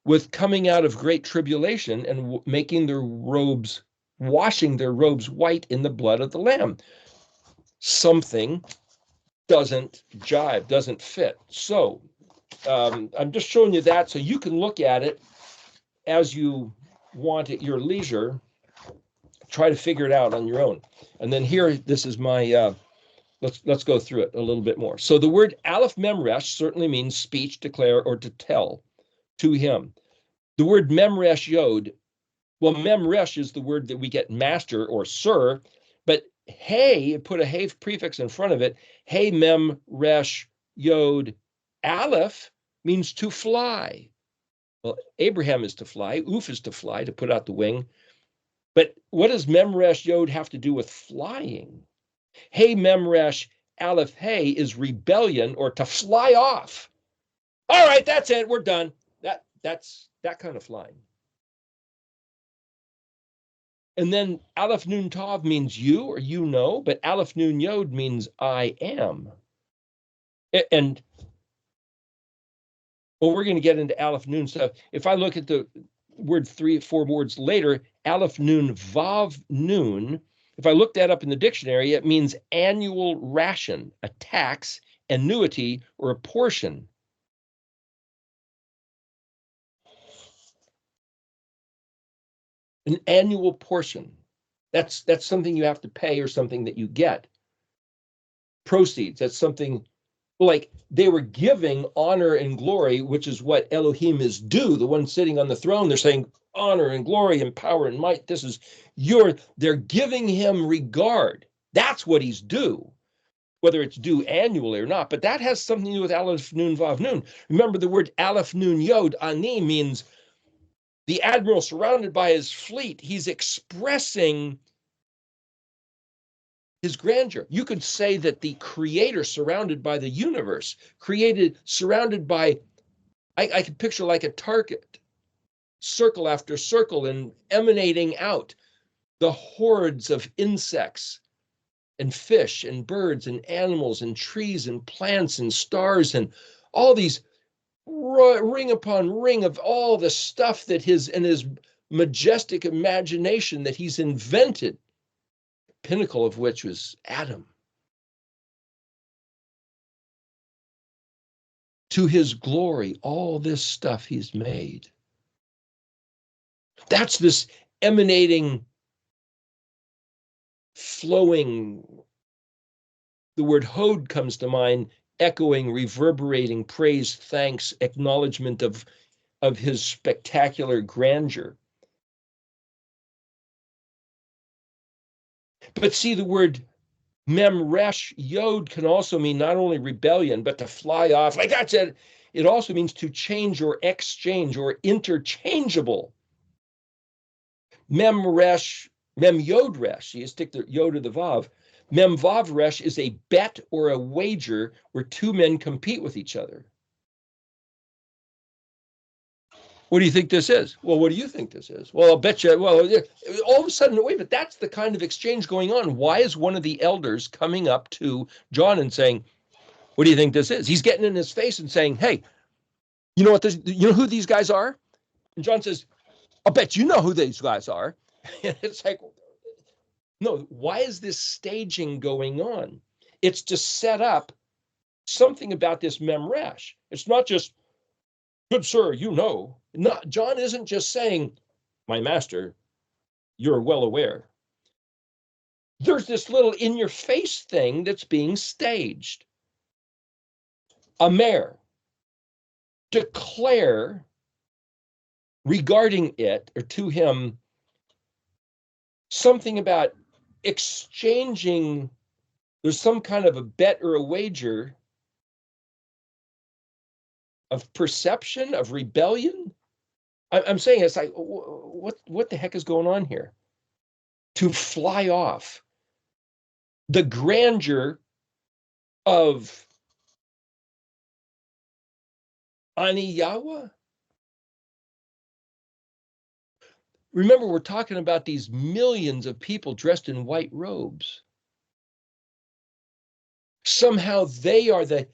with coming out of great tribulation and making their robes, washing their robes white in the blood of the Lamb? Something doesn't jive, doesn't fit. So I'm just showing you that so you can look at it as you want at your leisure. Try to figure it out on your own. And then here, this is my, let's go through it a little bit more. So the word aleph mem resh certainly means speech, declare, or to tell to him. The word mem resh yod, well, mem resh is the word that we get master or sir, but hey, put a hey prefix in front of it. Hey mem resh yod aleph means to fly. Well, Abraham is to fly. Oof is to fly, to put out the wing. But what does Memresh Yod have to do with flying? Hey, Memresh Aleph Hey is rebellion, or to fly off. All right, that's it. We're done. That's that kind of flying. And then Aleph Nun Tav means you or you know, but Aleph Nun Yod means I am. And well, we're going to get into Aleph Nun stuff. If I look at the word 3-4 words later, Aleph Nun Vav Nun, if I look that up in the dictionary, it means annual ration, a tax, annuity, or a portion. An annual portion. That's something you have to pay or something that you get. Proceeds, that's something like they were giving honor and glory, which is what Elohim is due, the one sitting on the throne. They're saying honor and glory and power and might. This is they're giving him regard. That's what he's due, whether it's due annually or not. But that has something to do with Aleph Nun Vav Nun. Remember the word Aleph Nun Yod, Ani, means the admiral surrounded by his fleet. He's expressing his grandeur. You could say that the creator surrounded by the universe, surrounded by, I could picture like a target, circle after circle, and emanating out the hordes of insects and fish and birds and animals and trees and plants and stars and all these ring upon ring of all the stuff that his majestic imagination that he's invented, pinnacle of which was Adam. To his glory, all this stuff he's made. That's this emanating, flowing. The word hod comes to mind, echoing, reverberating praise, thanks, acknowledgement of his spectacular grandeur. But see, the word memresh yod can also mean not only rebellion, but to fly off. Like that's it. It also means to change or exchange or interchangeable. Memresh, mem yod resh, you stick the yod to the vav. Mem vav resh is a bet or a wager where two men compete with each other. What do you think this is? Well, what do you think this is? Well, I'll bet you. Well, all of a sudden, wait, but that's the kind of exchange going on. Why is one of the elders coming up to John and saying, "What do you think this is?" He's getting in his face and saying, "Hey, you know what this? You know who these guys are?" And John says, "I'll bet you know who these guys are." And it's like, no. Why is this staging going on? It's to set up something about this memresh. It's not just, "Good sir, you know." Not, John isn't just saying, "My master, you're well aware." There's this little in-your-face thing that's being staged. A mayor, declare regarding it or to him something about exchanging. There's some kind of a bet or a wager of perception, of rebellion. I'm saying it's like, what the heck is going on here? To fly off the grandeur of Ani Yahweh. Remember, we're talking about these millions of people dressed in white robes. Somehow they are the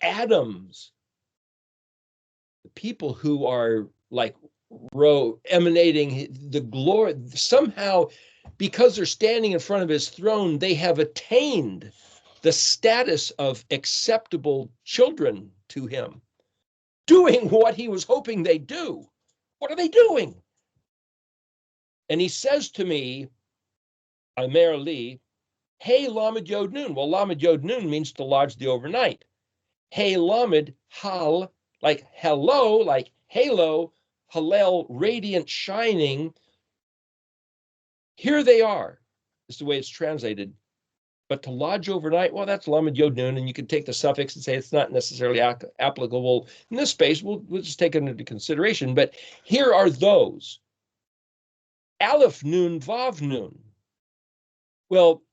atoms, the people who are like emanating the glory. Somehow, because they're standing in front of his throne, they have attained the status of acceptable children to him, doing what he was hoping they do. What are they doing? And he says to me, Amer Li, hey, Lamed Yod Nun. Well, Lamed Yod Nun means to lodge the overnight. Hey, Lamed, Hal, like hello, like halo, Hallel, radiant, shining. Here they are, is the way it's translated. But to lodge overnight, well, that's Lamed Yod Nun, and you can take the suffix and say it's not necessarily applicable in this space. We'll just take it into consideration. But here are those. Aleph Nun, Vav Nun. Well,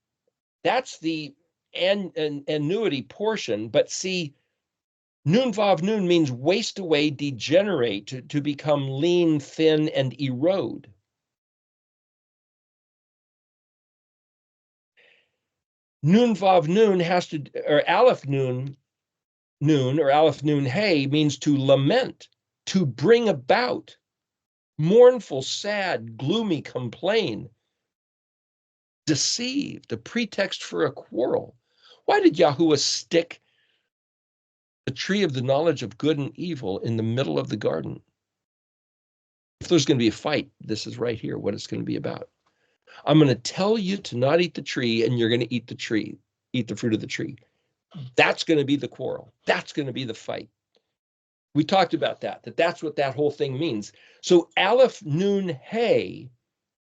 that's the annuity portion, but see, Nun Vav Nun means waste away, degenerate, to become lean, thin, and erode. Nun Vav Nun has to, or Aleph Nun, or Aleph Nun Hey means to lament, to bring about, mournful, sad, gloomy, complain, deceived, a pretext for a quarrel. Why did Yahuwah stick the tree of the knowledge of good and evil in the middle of the garden? If there's going to be a fight, this is right here what it's going to be about. I'm going to tell you to not eat the tree, and you're going to eat the tree, eat the fruit of the tree. That's going to be the quarrel. That's going to be the fight. We talked about that's what that whole thing means. So Aleph Nun Hey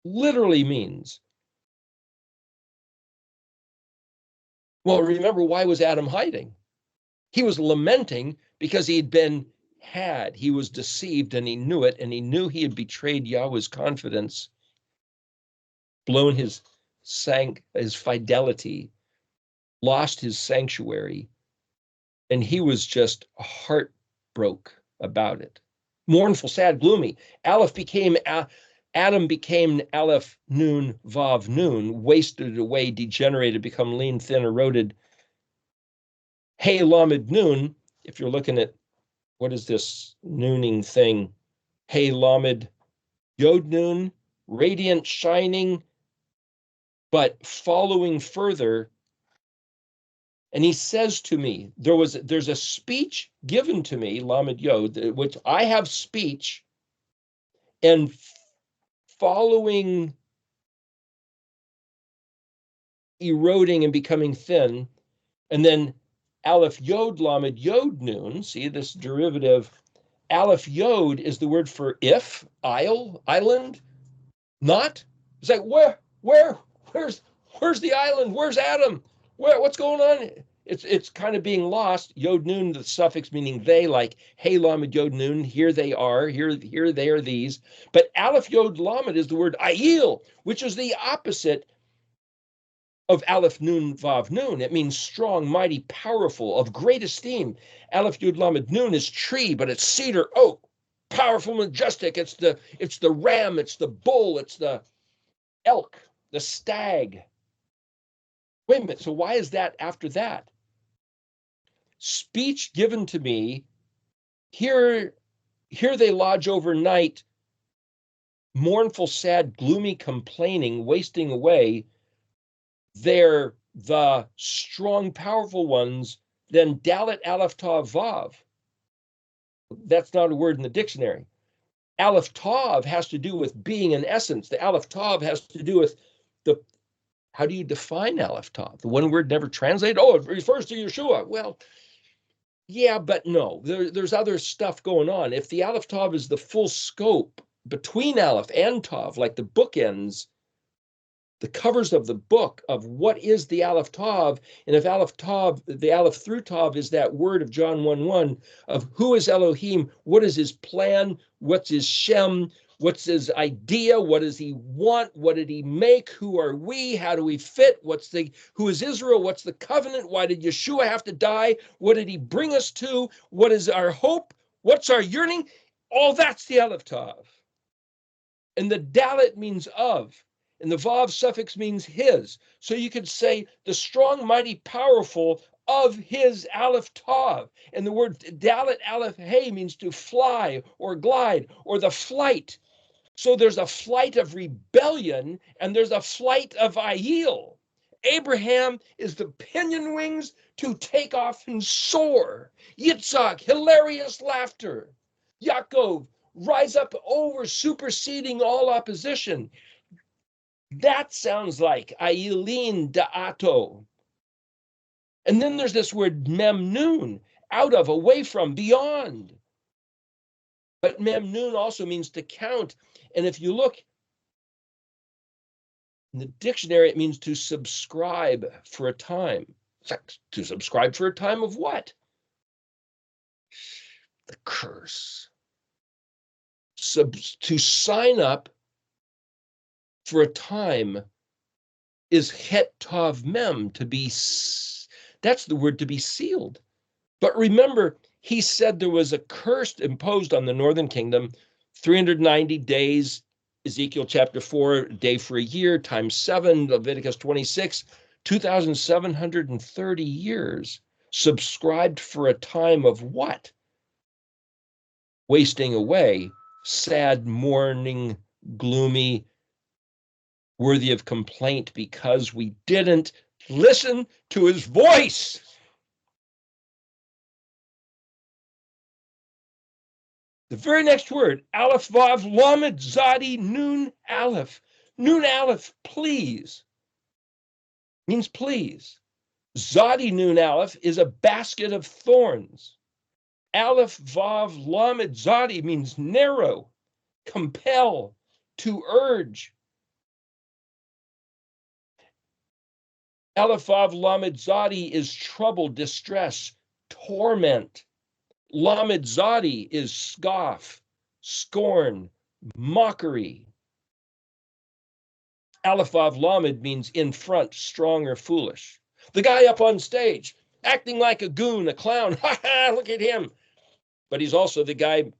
literally means, well, remember, why was Adam hiding? He was lamenting because he was deceived, and he knew it, and he knew he had betrayed Yahweh's confidence, blown his fidelity, lost his sanctuary, and he was just heartbroken about it. Mournful, sad, gloomy. Adam became Aleph Nun Vav Nun, wasted away, degenerated, become lean, thin, eroded. Hey Lamed Nun, if you're looking at what is this nooning thing? Hey Lamed Yod Nun, radiant, shining, but following further. And he says to me, there's a speech given to me, Lamed Yod, which I have speech, and following, eroding and becoming thin, and then Aleph Yod Lamed Yod Nun, see this derivative, Aleph Yod is the word for if, island, not. It's like, where's the island? Where's Adam? What's going on? It's kind of being lost. Yod Nun, the suffix meaning they, like, hey Lamed Yod Nun, here they are, here they are these. But Aleph Yod Lamed is the word Ayil, which is the opposite of Aleph Nun Vav Nun. It means strong, mighty, powerful, of great esteem. Aleph Yud Lamed Nun is tree, but it's cedar, oak, powerful, majestic. It's the ram, it's the bull, it's the elk, the stag. Wait a minute, so why is that after that? Speech given to me, here they lodge overnight, mournful, sad, gloomy, complaining, wasting away. They're the strong, powerful ones. Then Dalet Aleph Tav Vav. That's not a word in the dictionary. Aleph Tav has to do with being in essence. The Aleph Tav has to do with how do you define Aleph Tav? The one word never translated. Oh, it refers to Yeshua. Well, yeah, but no. There's other stuff going on. If the Aleph Tav is the full scope between Aleph and Tav, like the bookends, the covers of the book of what is the Aleph Tav, and if Aleph Tav, the Aleph through Tav is that word of John 1:1 of who is Elohim, what is his plan, what's his Shem, what's his idea, what does he want, what did he make, who are we, how do we fit, who is Israel, what's the covenant, why did Yeshua have to die, what did he bring us to, what is our hope, what's our yearning, all that's the Aleph Tav. And the Dalet means of. And the Vav suffix means his. So you could say the strong, mighty, powerful of his Aleph Tav. And the word Dalet Aleph Hey means to fly or glide or the flight. So there's a flight of rebellion and there's a flight of Ayil. Abraham is the pinion wings to take off and soar. Yitzhak, hilarious laughter. Yaakov, rise up over superseding all opposition. That sounds like Ayilin Da'ato. And then there's this word Memnun, out of, away from, beyond. But Memnun also means to count. And if you look in the dictionary, it means to subscribe for a time. To subscribe for a time of what? The curse. To sign up for a time is het tav mem, to be, that's the word, to be sealed. But remember, he said there was a curse imposed on the northern kingdom, 390 days, Ezekiel chapter 4, a day for a year, times 7, Leviticus 26, 2,730 years subscribed for a time of what? Wasting away, sad, mourning, gloomy, worthy of complaint because we didn't listen to his voice. The very next word, Aleph Vav Lamed Zadi Nun Aleph. Nun Aleph, please, means please. Zadi Nun Aleph is a basket of thorns. Aleph Vav Lamed Zadi means narrow, compel, to urge. Aleph Vav Lamed Zadi is trouble, distress, torment. Lamed Zadi is scoff, scorn, mockery. Aleph Vav Lamed means in front, strong or foolish. The guy up on stage, acting like a goon, a clown. Ha ha, look at him. But he's also the guy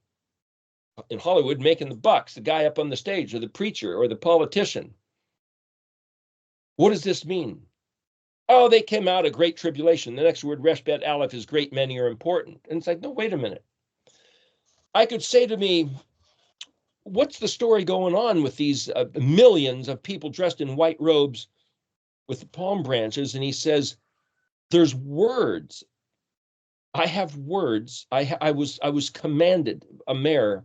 in Hollywood making the bucks, the guy up on the stage, or the preacher, or the politician. What does this mean? Oh, they came out of great tribulation. The next word, Resh Bet Aleph, is great, many are important. And it's like, no, wait a minute. I could say to me, what's the story going on with these millions of people dressed in white robes with the palm branches? And he says, there's words. I have words. I was commanded, a mayor.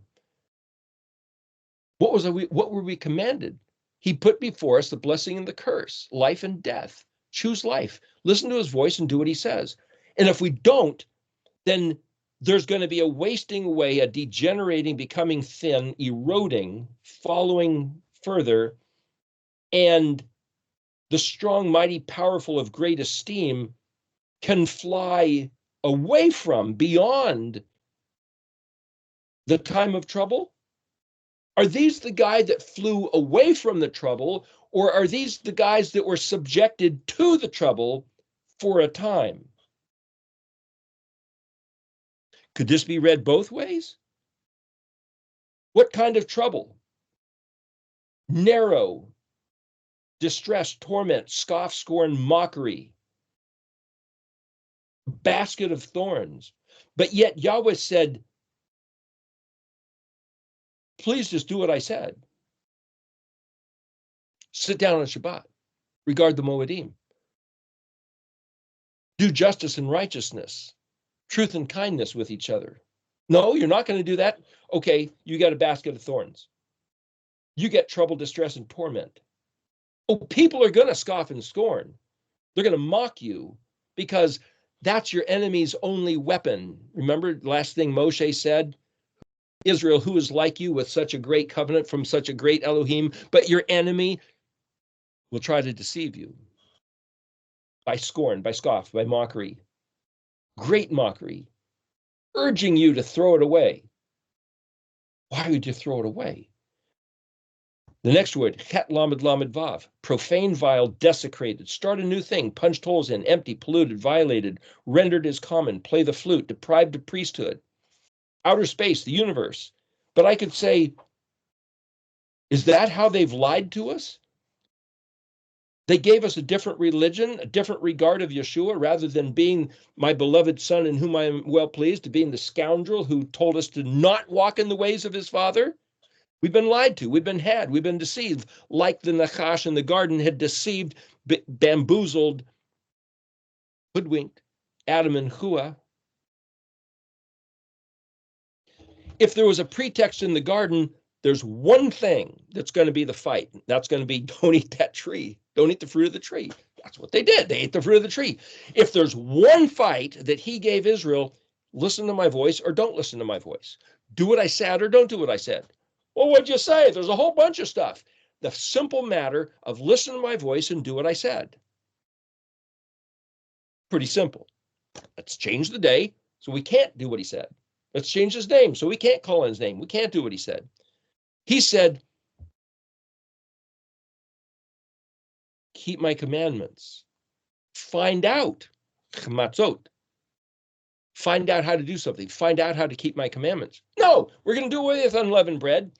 What were we commanded? He put before us the blessing and the curse, life and death. Choose life. Listen to his voice and do what he says. And if we don't, then there's going to be a wasting away, a degenerating, becoming thin, eroding, following further, and the strong, mighty, powerful, of great esteem can fly away from, beyond the time of trouble. Are these the guys that flew away from the trouble, or are these the guys that were subjected to the trouble for a time? Could this be read both ways? What kind of trouble? Narrow, distress, torment, scoff, scorn, mockery, basket of thorns. But yet Yahweh said, please just do what I said. Sit down on Shabbat. Regard the Moedim. Do justice and righteousness, truth and kindness with each other. No, you're not going to do that. Okay, you got a basket of thorns. You get trouble, distress, and torment. Oh, people are going to scoff and scorn. They're going to mock you because that's your enemy's only weapon. Remember the last thing Moshe said? Israel, who is like you with such a great covenant from such a great Elohim, but your enemy will try to deceive you by scorn, by scoff, by mockery, great mockery, urging you to throw it away. Why would you throw it away? The next word, chet lamed lamed vav, profane, vile, desecrated, start a new thing, punched holes in, empty, polluted, violated, rendered as common, play the flute, deprived of priesthood, outer space, the universe. But I could say, is that how they've lied to us? They gave us a different religion, a different regard of Yeshua, rather than being my beloved son in whom I am well pleased, to being the scoundrel who told us to not walk in the ways of his father. We've been lied to, we've been had, we've been deceived, like the Nachash in the garden had deceived, bamboozled, hoodwinked Adam and Chua. If there was a pretext in the garden, there's one thing that's going to be the fight. That's going to be, don't eat that tree. Don't eat the fruit of the tree. That's what they did. They ate the fruit of the tree. If there's one fight that he gave Israel, listen to my voice or don't listen to my voice. Do what I said or don't do what I said. Well, what'd you say? There's a whole bunch of stuff. The simple matter of listen to my voice and do what I said. Pretty simple. Let's change the day so we can't do what he said. Let's change his name so we can't call on his name. We can't do what he said. He said, keep my commandments. Find out. Chmatzot. Find out how to do something. Find out how to keep my commandments. No, we're going to do away with unleavened bread.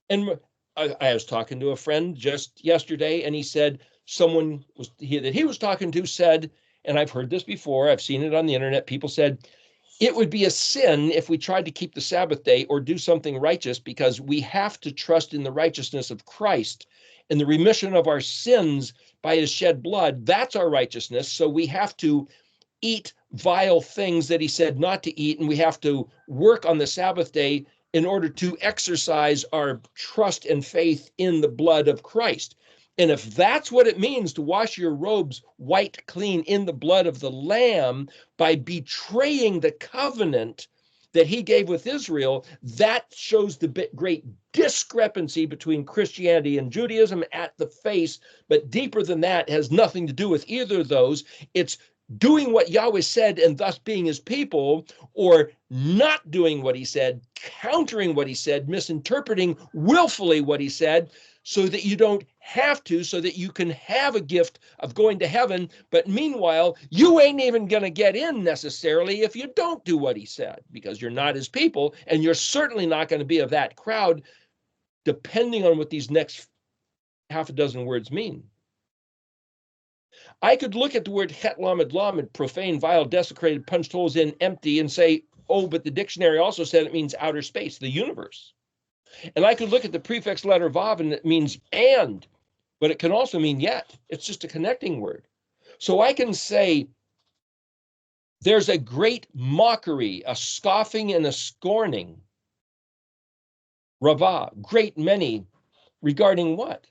And I was talking to a friend just yesterday, and he said that he was talking to said, and I've heard this before, I've seen it on the internet, people said, it would be a sin if we tried to keep the Sabbath day or do something righteous, because we have to trust in the righteousness of Christ and the remission of our sins by his shed blood. That's our righteousness. So we have to eat vile things that he said not to eat, and we have to work on the Sabbath day in order to exercise our trust and faith in the blood of Christ. And if that's what it means to wash your robes white clean in the blood of the Lamb by betraying the covenant that he gave with Israel, that shows the great discrepancy between Christianity and Judaism at the face. But deeper than that, it has nothing to do with either of those. It's doing what Yahweh said and thus being his people, or not doing what he said, countering what he said, misinterpreting willfully what he said, so that you don't have to, so that you can have a gift of going to heaven. But meanwhile, you ain't even going to get in necessarily if you don't do what he said, because you're not his people, and you're certainly not going to be of that crowd, depending on what these next half a dozen words mean. I could look at the word het lamed lamed, profane, vile, desecrated, punched holes in, empty, and say, oh, but the dictionary also said it means outer space, the universe. And I could look at the prefix letter vav, and it means and, but it can also mean yet. It's just a connecting word. So I can say there's a great mockery, a scoffing and a scorning, rava, great many, regarding what?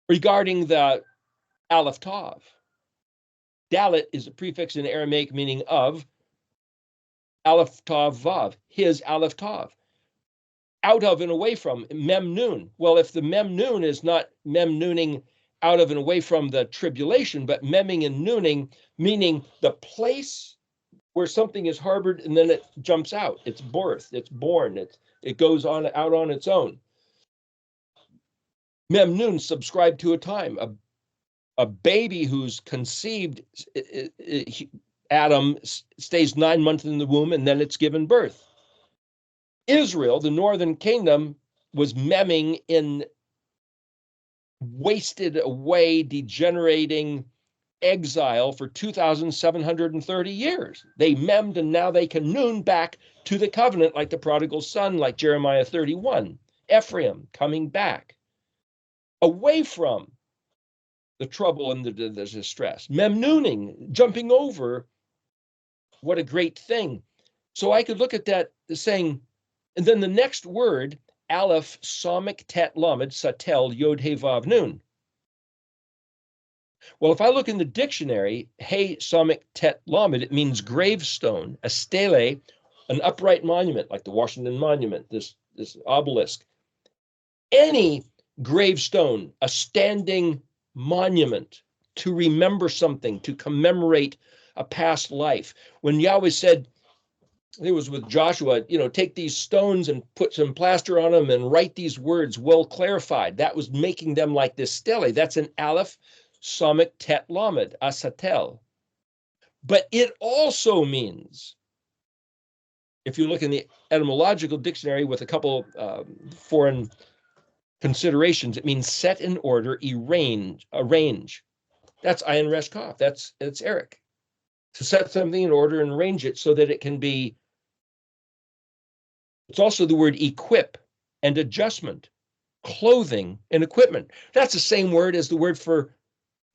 Regarding the Aleph Tav. Dalet is a prefix in Aramaic meaning of, Aleph Tav Vav, his Aleph Tav. Out of and away from, mem nun. Well, if the mem nun is not mem nooning out of and away from the tribulation, but memming and nooning, meaning the place where something is harbored and then it jumps out. It's birth, it's born, it goes on out on its own. Mem nun, subscribed to a time. A baby who's conceived, Adam, stays 9 months in the womb, and then it's given birth. Israel, the northern kingdom, was memming in wasted away, degenerating exile for 2,730 years. They memmed, and now they can noon back to the covenant like the prodigal son, like Jeremiah 31. Ephraim coming back away from the trouble and the distress. Memnooning, jumping over, what a great thing. So I could look at that saying, and then the next word, Aleph, Samik, Tet, Lamed, Satel, Yod, He, Vav, Nun. Well, if I look in the dictionary, He, Samik, Tet, Lamed, it means gravestone, a stele, an upright monument, like the Washington Monument, this obelisk. Any gravestone, a standing monument to remember something, to commemorate a past life. When Yahweh said, it was with Joshua, take these stones and put some plaster on them and write these words well clarified. That was making them like this stele. That's an Aleph, Samik, Tet, Lamed, Asatel. But it also means, if you look in the etymological dictionary with a couple foreign considerations, it means set in order, arrange. That's Ayin Resh Kaf. It's Eric. To set something in order and arrange it so that it can be. It's also the word equip and adjustment, clothing and equipment. That's the same word as the word for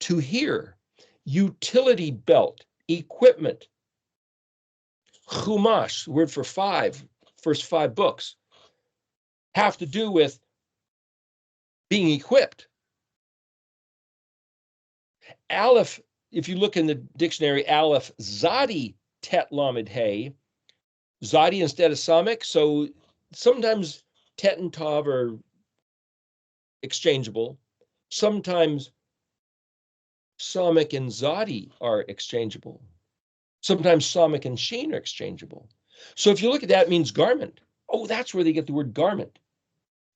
to hear, utility belt, equipment. Chumash, word for first 5 books, have to do with being equipped. Aleph, if you look in the dictionary, Aleph, Zadi, Tet, Lamed, He, Zadi instead of Samik. So sometimes Tet and Tav are exchangeable. Sometimes Samik and Zadi are exchangeable. Sometimes Samik and Sheen are exchangeable. So if you look at that, it means garment. Oh, that's where they get the word garment.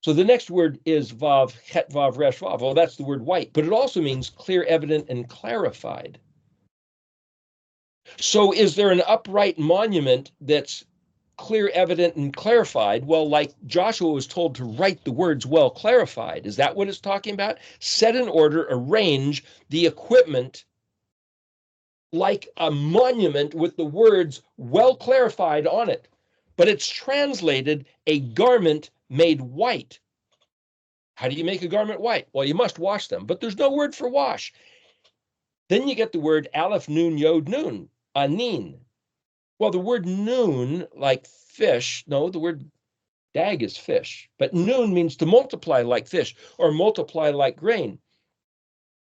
So the next word is Vav, Het, Vav, Resh, Vav. Oh, that's the word white, but it also means clear, evident, and clarified. So is there an upright monument that's clear, evident, and clarified. Well, like Joshua was told to write the words well clarified. Is that what it's talking about? Set in order, arrange the equipment like a monument with the words well clarified on it. But it's translated a garment made white. How do you make a garment white? Well, you must wash them, but there's no word for wash. Then you get the word aleph, nun, yod, nun, anin. Well, the word nun, like fish, no, the word dag is fish, but nun means to multiply like fish or multiply like grain.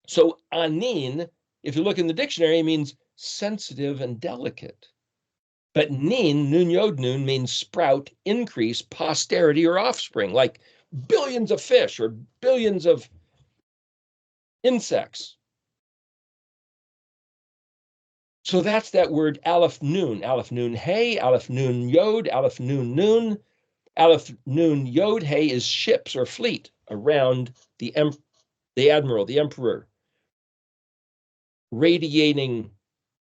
So anin, if you look in the dictionary, it means sensitive and delicate. But nin, nun, yod, nun, means sprout, increase, posterity, or offspring, like billions of fish or billions of insects. So that's that word aleph nun hey, aleph nun yod, aleph nun nun. Aleph nun yod hey is ships or fleet around the admiral, the emperor, radiating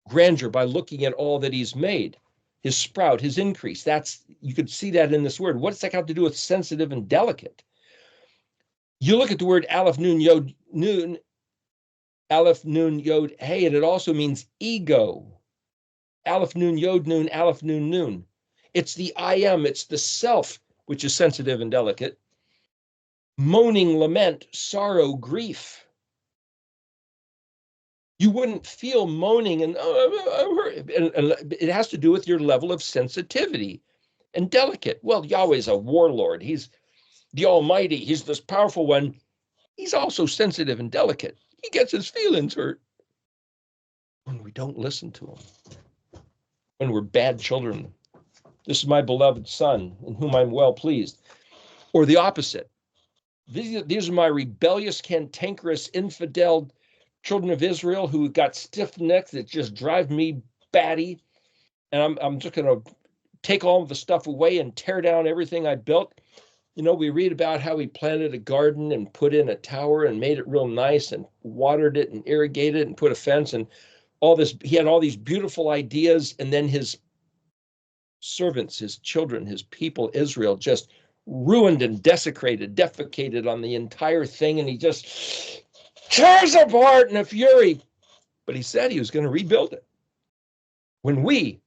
grandeur by looking at all that he's made, his sprout, his increase. That's, you could see that in this word. What's that got to do with sensitive and delicate? You look at the word aleph nun yod nun, aleph nun yod hey, and it also means ego. Aleph nun yod nun, aleph nun nun. It's the I am, it's the self, which is sensitive and delicate. Moaning, lament, sorrow, grief. You wouldn't feel moaning and it has to do with your level of sensitivity and delicate. Well, Yahweh's a warlord. He's the Almighty. He's this powerful one. He's also sensitive and delicate. He gets his feelings hurt when we don't listen to him, when we're bad children. This is my beloved son in whom I'm well pleased. Or the opposite. These are my rebellious, cantankerous, infidel children of Israel who got stiff necks that just drive me batty. And I'm just going to take all of the stuff away and tear down everything I built. You know, we read about how he planted a garden and put in a tower and made it real nice and watered it and irrigated it and put a fence and all this. He had all these beautiful ideas. And then his servants, his children, his people, Israel, just ruined and desecrated, defecated on the entire thing. And he just tears apart in a fury. But he said he was going to rebuild it. When we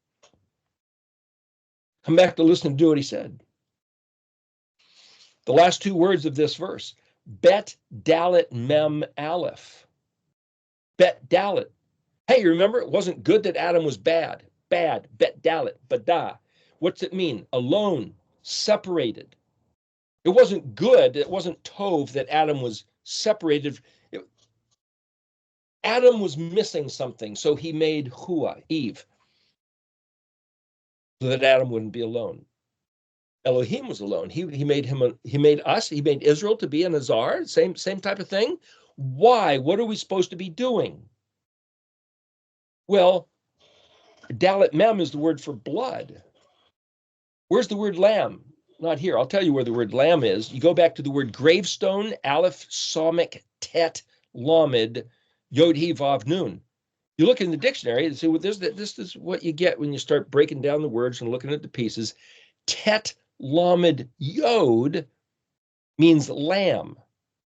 come back to listen to do what he said. The last two words of this verse, bet dalet mem aleph. Bet dalet. Hey, you remember, it wasn't good that Adam was bad. Bad, bet dalet, bada. What's it mean? Alone, separated. It wasn't good, it wasn't tov that Adam was separated. Adam was missing something, so he made Hua, Eve, so that Adam wouldn't be alone. Elohim was alone. He made us, he made Israel to be an Azar, same type of thing. Why? What are we supposed to be doing? Well, dalet mem is the word for blood. Where's the word lamb? Not here. I'll tell you where the word lamb is. You go back to the word gravestone, aleph, somic, tet, lamed, yod, he, vav, nun. You look in the dictionary and say, well, this is what you get when you start breaking down the words and looking at the pieces. Tet, lamed, yod means lamb,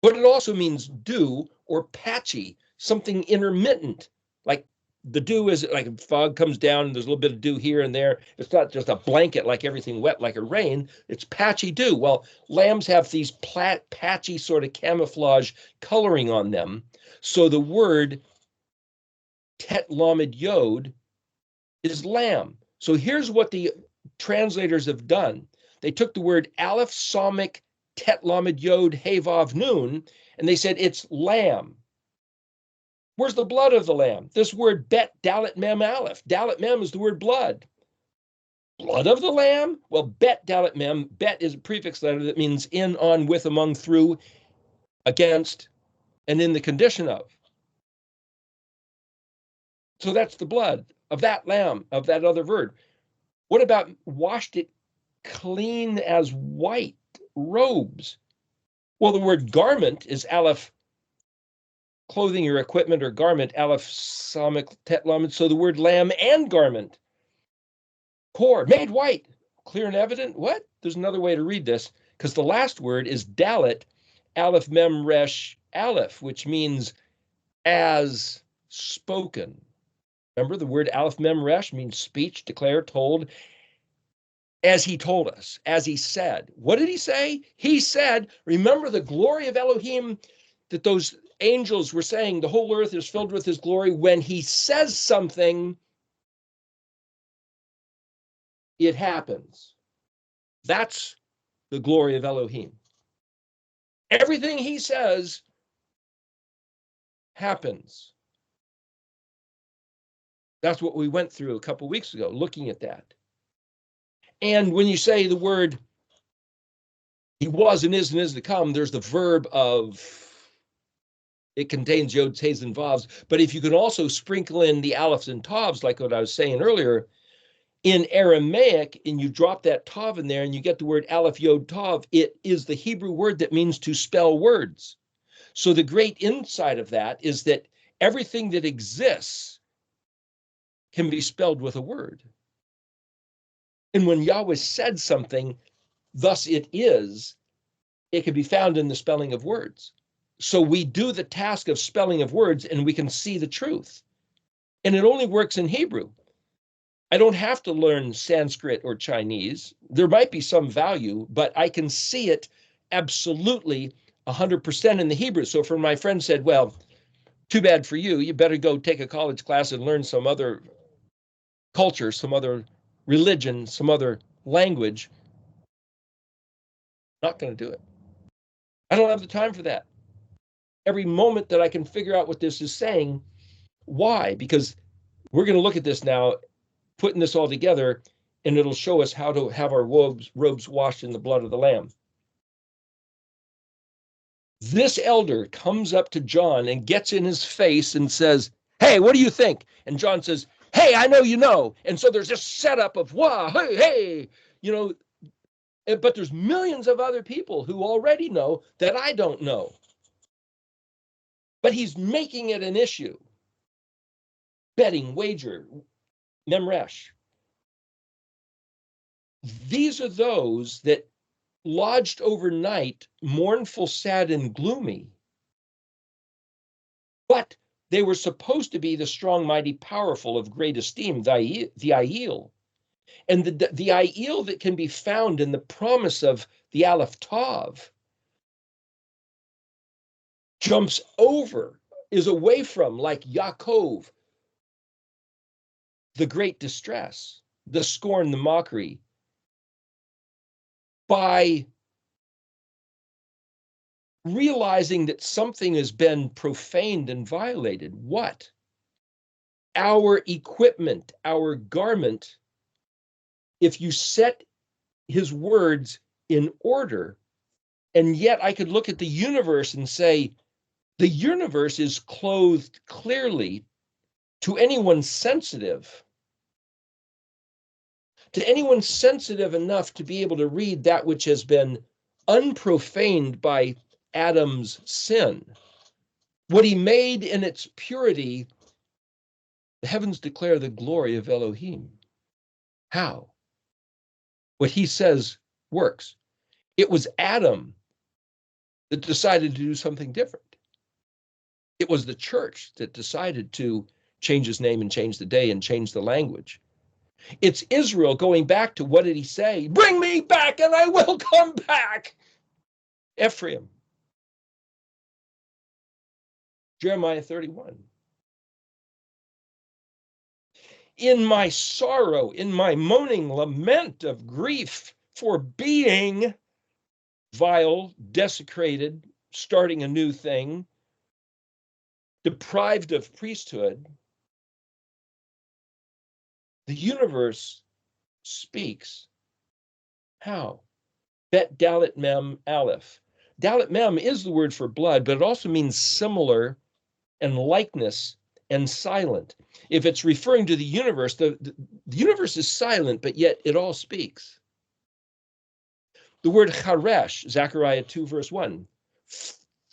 but it also means dew or patchy, something intermittent, like the dew is like fog comes down and there's a little bit of dew here and there. It's not just a blanket like everything wet like a rain. It's patchy dew. Well, lambs have these patchy sort of camouflage coloring on them. So the word tet lamed yod is lamb. So here's what the translators have done. They took the word aleph, somic, tet lamed yod, he, vav, nun, and they said it's lamb. Where's the blood of the lamb? This word bet dalet mem aleph. Dalet mem is the word blood. Blood of the lamb? Well, bet dalet mem. Bet is a prefix letter that means in, on, with, among, through, against, and in the condition of. So that's the blood of that lamb, of that other bird. What about washed it clean as white robes? Well, the word garment is aleph, clothing or equipment or garment, aleph, somic, tet, lamed. So the word lamb and garment, core, made white. clear and evident. What? There's another way to read this, because the last word is dalet, aleph mem resh aleph, which means as spoken. Remember, the word aleph mem resh means speech, declare, told, as he told us, as he said. What did he say? He said, remember the glory of Elohim that those angels were saying, the whole earth is filled with his glory. When he says something, it happens. That's the glory of Elohim. Everything he says happens. That's what we went through a couple weeks ago, looking at that. And when you say the word he was and is to come, there's the verb of, it contains yod, tays, and vavs. But if you can also sprinkle in the alephs and tavs, like what I was saying earlier, in Aramaic, and you drop that tav in there and you get the word aleph, yod, tav, it is the Hebrew word that means to spell words. So the great insight of that is that everything that exists can be spelled with a word. And when Yahweh said something, thus it is, it can be found in the spelling of words. So we do the task of spelling of words and we can see the truth. And it only works in Hebrew. I don't have to learn Sanskrit or Chinese. There might be some value, but I can see it absolutely 100% in the Hebrew. So for my friend said, well, too bad for you. You better go take a college class and learn some other culture, some other religion, some other language. Not going to do it. I don't have the time for that. Every moment that I can figure out what this is saying, why? Because we're going to look at this now, putting this all together, and it'll show us how to have our robes washed in the blood of the Lamb. This elder comes up to John and gets in his face and says, hey, what do you think? And John says, hey, I know you know. And so there's this setup of, wow, hey, you know, but there's millions of other people who already know that I don't know. But he's making it an issue. Betting, wager, memresh. These are those that lodged overnight, mournful, sad, and gloomy. But they were supposed to be the strong, mighty, powerful, of great esteem, the Aiel. And the Aiel that can be found in the promise of the Aleph Tav jumps over, is away from, like Yaakov, the great distress, the scorn, the mockery, by realizing that something has been profaned and violated. What? Our equipment, our garment. If you set his words in order, and yet I could look at the universe and say, the universe is clothed clearly to anyone sensitive enough to be able to read that which has been unprofaned by Adam's sin. What he made in its purity, the heavens declare the glory of Elohim. How? What he says works. It was Adam that decided to do something different. It was the church that decided to change his name and change the day and change the language. It's Israel going back to, what did he say? Bring me back and I will come back. Ephraim. Jeremiah 31. In my sorrow, in my moaning lament of grief for being vile, desecrated, starting a new thing, deprived of priesthood, the universe speaks. How? Bet dalet mem aleph. Dalet mem is the word for blood, but it also means similar and likeness and silent. If it's referring to the universe, the universe is silent, but yet it all speaks. The word charesh, Zechariah 2, verse 1.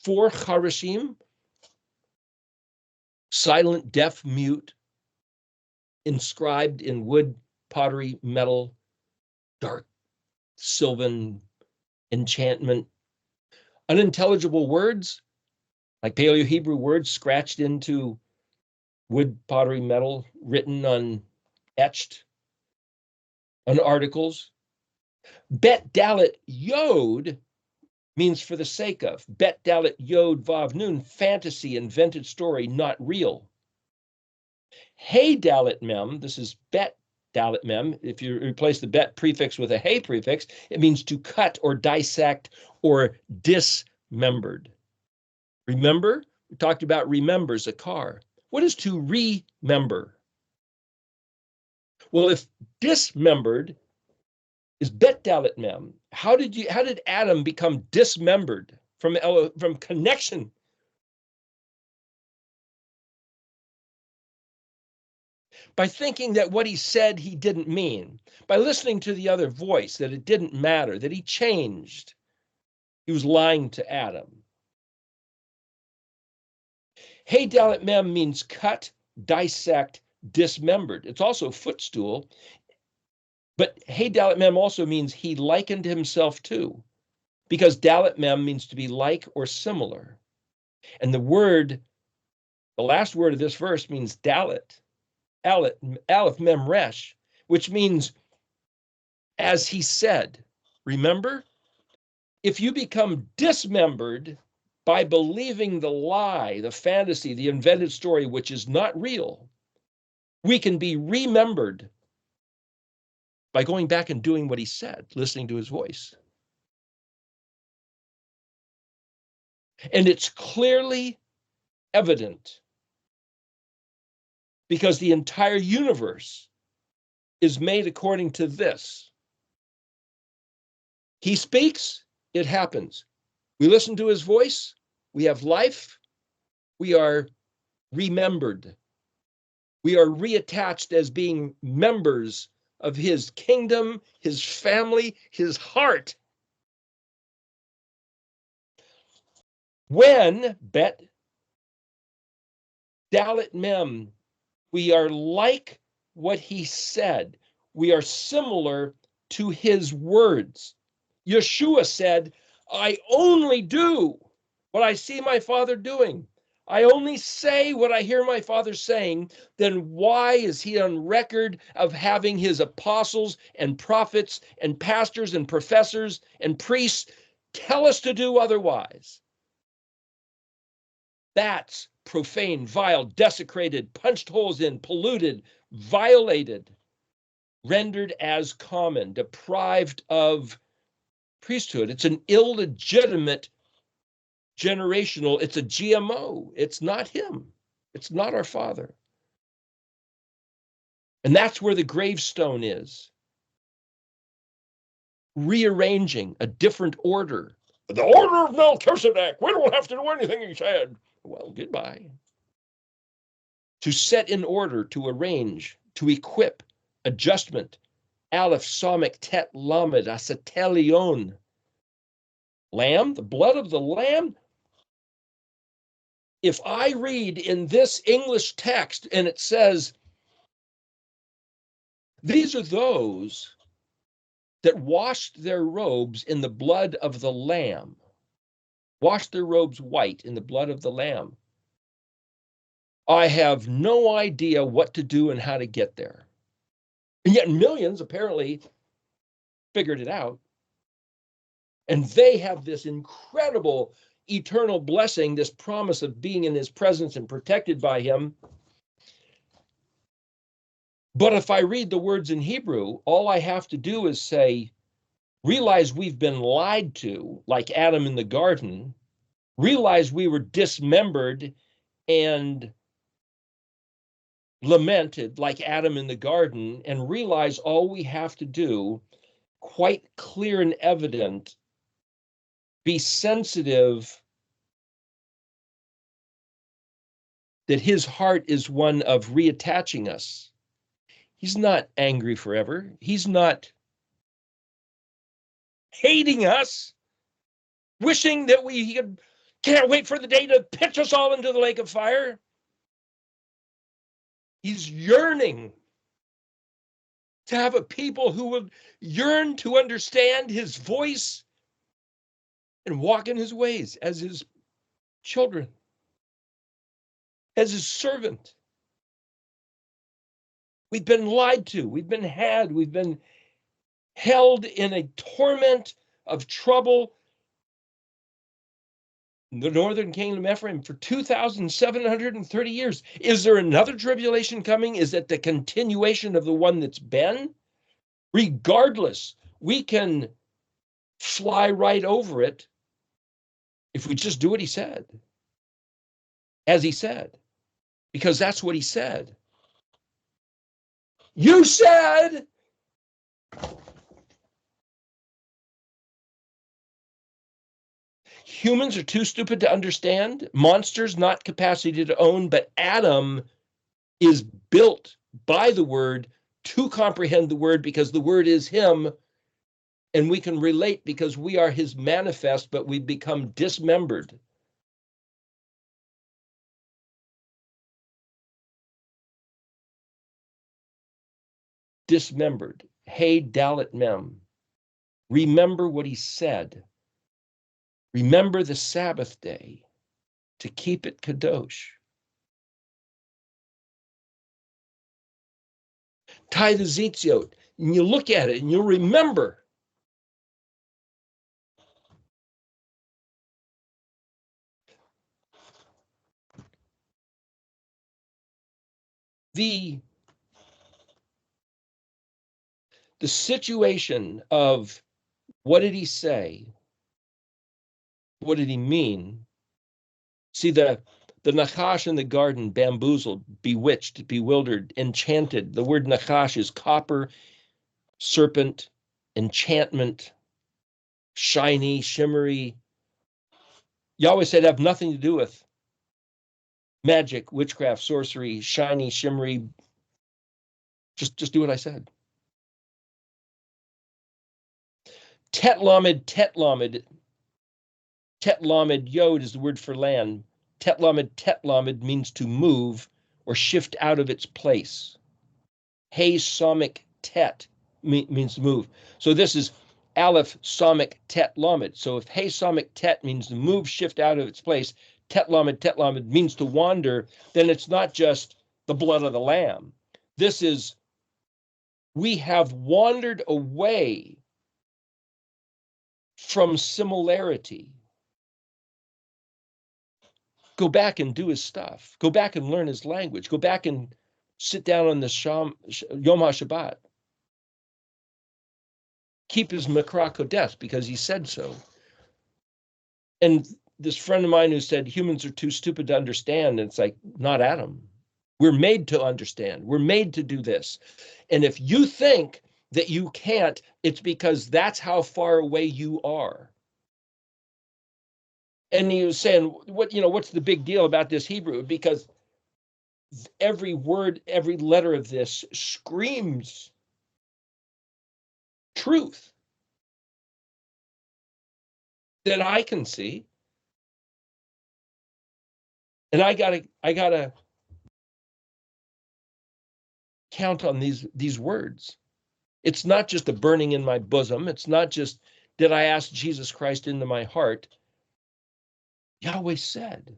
4 chareshim, silent, deaf, mute, inscribed in wood, pottery, metal, dark sylvan enchantment, unintelligible words, like Paleo-Hebrew words scratched into wood, pottery, metal, written on, etched on articles. Bet Dalet Yod means for the sake of. Bet Dalet Yod Vav Nun, fantasy, invented story, not real. Hey Dalet Mem, this is Bet Dalet Mem. If you replace the bet prefix with a hey prefix, it means to cut or dissect or dismembered. Remember? We talked about remembers, a car. What is to remember? Well, if dismembered is Bet Dalet Mem, how did Adam become dismembered from connection? By thinking that what he said he didn't mean, by listening to the other voice, that it didn't matter, that he changed. He was lying to Adam. Hey Dalet Mem means cut, dissect, dismembered. It's also footstool. But Hey Dalet Mem also means he likened himself to, because Dalet Mem means to be like or similar. And the last word of this verse means Dalet, Aleph Mem Resh, which means as he said. Remember? If you become dismembered by believing the lie, the fantasy, the invented story, which is not real, we can be remembered by going back and doing what he said, listening to his voice. And it's clearly evident because the entire universe is made according to this. He speaks, it happens. We listen to his voice, we have life, we are remembered. We are reattached as being members of his kingdom, his family, his heart. When, Bet Dalet Mem, we are like what he said. We are similar to his words. Yeshua said, I only do what I see my Father doing. I only say what I hear my Father saying. Then why is he on record of having his apostles and prophets and pastors and professors and priests tell us to do otherwise? That's profane, vile, desecrated, punched holes in, polluted, violated, rendered as common, deprived of priesthood. It's an illegitimate generational, it's a GMO. It's not him. It's not our Father. And that's where the gravestone is. Rearranging a different order. The order of Melchizedek. We don't have to do anything he said. Well, goodbye. To set in order, to arrange, to equip, adjustment. Aleph, Samech, Tet, Lamed, Asatelion. Lamb, the blood of the Lamb. If I read in this English text and it says, these are those that washed their robes in the blood of the Lamb, washed their robes white in the blood of the Lamb, I have no idea what to do and how to get there. And yet millions apparently figured it out. And they have this incredible eternal blessing, this promise of being in his presence and protected by him. But if I read the words in Hebrew, all I have to do is say, realize we've been lied to, like Adam in the garden, realize we were dismembered and lamented, like Adam in the garden, and realize all we have to do, quite clear and evident, be sensitive that his heart is one of reattaching us. He's not angry forever. He's not hating us, wishing that we can't wait for the day to pitch us all into the lake of fire. He's yearning to have a people who would yearn to understand his voice and walk in his ways as his children, as his servant. We've been lied to, we've been had, we've been held in a torment of trouble in the northern kingdom of Ephraim for 2,730 years. Is there another tribulation coming? Is it the continuation of the one that's been? Regardless, we can fly right over it if we just do what he said, as he said, because that's what he said. You said, humans are too stupid to understand, monsters not capacity to own, but Adam is built by the word to comprehend the word because the word is him, and we can relate because we are his manifest, but we become dismembered. Dismembered. Hey, Dalit Mem. Remember what he said. Remember the Sabbath day to keep it kadosh. Tie the zitziot, and you look at it and you'll remember. The situation of what did he say? What did he mean? See, the Nachash in the garden, bamboozled, bewitched, bewildered, enchanted. The word Nachash is copper, serpent, enchantment, shiny, shimmery. Yahweh said have nothing to do with magic, witchcraft, sorcery, shiny, shimmery. Just do what I said. Tet Lamed, Tet Lamed. Tet Lamed Yod is the word for land. Tet Lamed means to move or shift out of its place. Hey Somic Tet means to move. So this is Aleph Somic Tet Lamed. So if Hey Somic Tet means to move, shift out of its place, Tet Lamed means to wander, then it's not just the blood of the lamb. This is, we have wandered away from similarity. Go back and do his stuff. Go back and learn his language. Go back and sit down on the Yom HaShabbat. Keep his Makra Kodesh because he said so. And this friend of mine who said humans are too stupid to understand, and it's like, not Adam. We're made to understand. We're made to do this. And if you think that you can't, it's because that's how far away you are. And he was saying, what's the big deal about this Hebrew? Because every word, every letter of this screams truth that I can see. And I gotta count on these words. It's not just a burning in my bosom. It's not just, did I ask Jesus Christ into my heart? Yahweh said.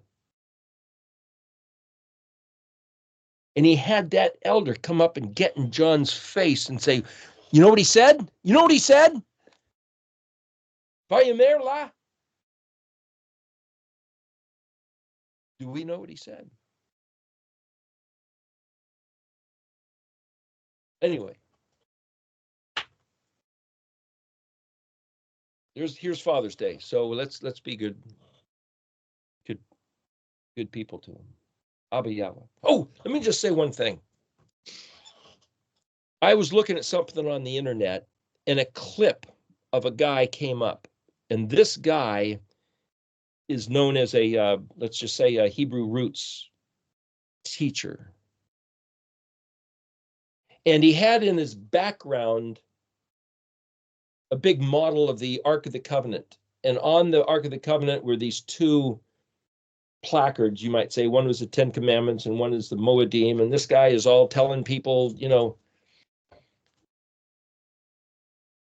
And he had that elder come up and get in John's face and say, you know what he said? You know what he said? Vayomer la. Do we know what he said? Anyway. Here's Father's Day. So let's be good people to him. Abba YHWH. Oh, let me just say one thing. I was looking at something on the internet and a clip of a guy came up. And this guy is known as a, let's just say, a Hebrew roots teacher. And he had in his background a big model of the Ark of the Covenant. And on the Ark of the Covenant were these two placards, you might say. One was the 10 Commandments and one is the Moedim. And this guy is all telling people,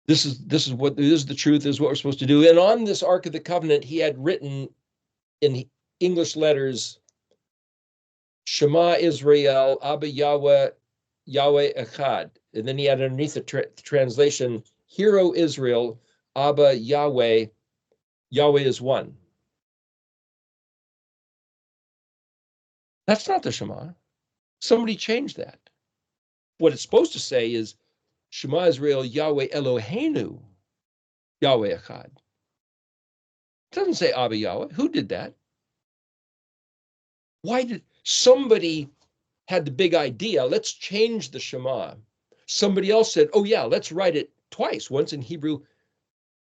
This is the truth, is what we're supposed to do. And on this Ark of the Covenant, he had written in English letters, Shema Israel, Abba Yahweh Echad. And then he had underneath the translation, Hear, O Israel, Abba Yahweh is one. That's not the Shema. Somebody changed that. What it's supposed to say is, Shema Israel, Yahweh Eloheinu, Yahweh Echad. It doesn't say Abba Yahweh. Who did that? Why did somebody had the big idea? Let's change the Shema. Somebody else said, oh yeah, let's write it twice, once in Hebrew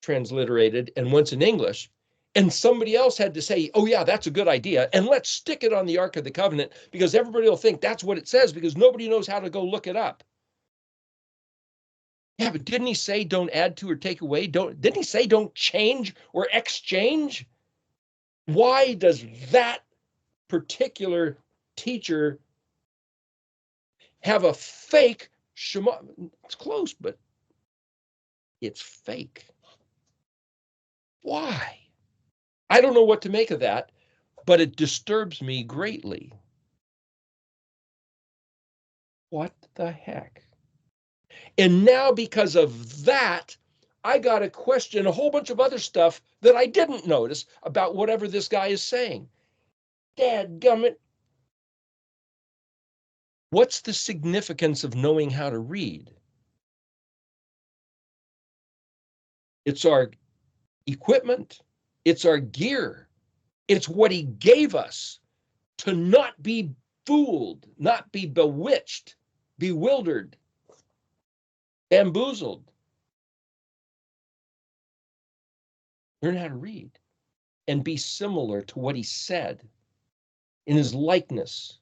transliterated and once in English. And somebody else had to say, oh yeah, that's a good idea. And let's stick it on the Ark of the Covenant because everybody will think that's what it says because nobody knows how to go look it up. Yeah, but didn't he say don't add to or take away? Didn't he say don't change or exchange? Why does that particular teacher have a fake Shema? It's close, but it's fake. Why? I don't know what to make of that, but it disturbs me greatly. What the heck? And now, because of that, I got to question a whole bunch of other stuff that I didn't notice about whatever this guy is saying. Dadgummit. What's the significance of knowing how to read? It's our equipment. It's our gear. It's what he gave us to not be fooled, not be bewitched, bewildered, bamboozled. Learn how to read and be similar to what he said in his likeness.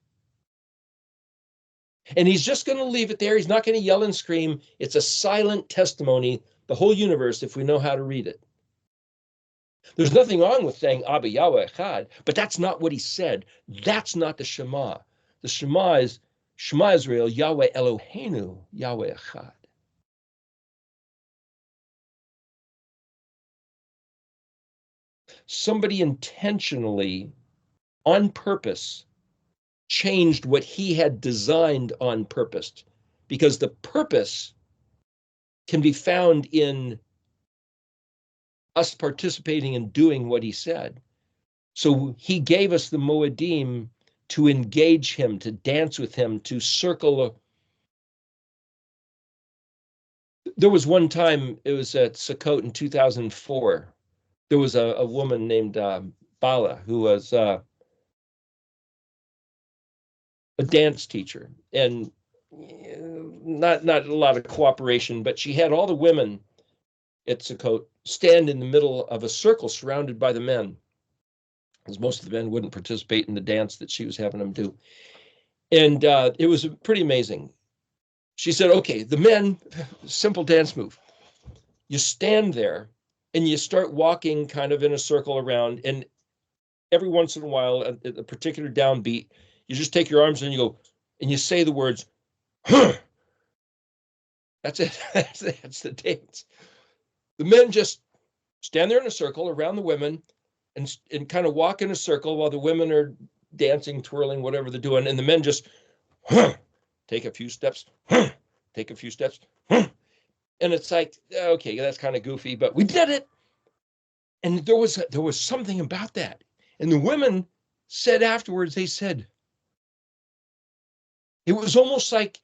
And he's just going to leave it there. He's not going to yell and scream. It's a silent testimony, the whole universe, if we know how to read it. There's nothing wrong with saying Abba Yahweh Echad, but that's not what he said. That's not the Shema. The Shema is Shema Israel, Yahweh Eloheinu, Yahweh Echad. Somebody intentionally, on purpose, changed what he had designed on purpose, because the purpose can be found in us participating in doing what he said. So he gave us the Moedim to engage him, to dance with him, to circle. There was one time, it was at Sukkot in 2004. There was a woman named Bala who was a dance teacher, and not a lot of cooperation, but she had all the women at Sukkot stand in the middle of a circle surrounded by the men, because most of the men wouldn't participate in the dance that she was having them do. And it was pretty amazing. She said, okay, the men, simple dance move. You stand there and you start walking kind of in a circle around, and every once in a while, at a particular downbeat, you just take your arms and you go, and you say the words, huh. That's it. That's the dance. The men just stand there in a circle around the women and kind of walk in a circle while the women are dancing, twirling, whatever they're doing. And the men just take a few steps, take a few steps. And it's like, okay, that's kind of goofy, but we did it. And there was something about that. And the women said afterwards, they said, it was almost like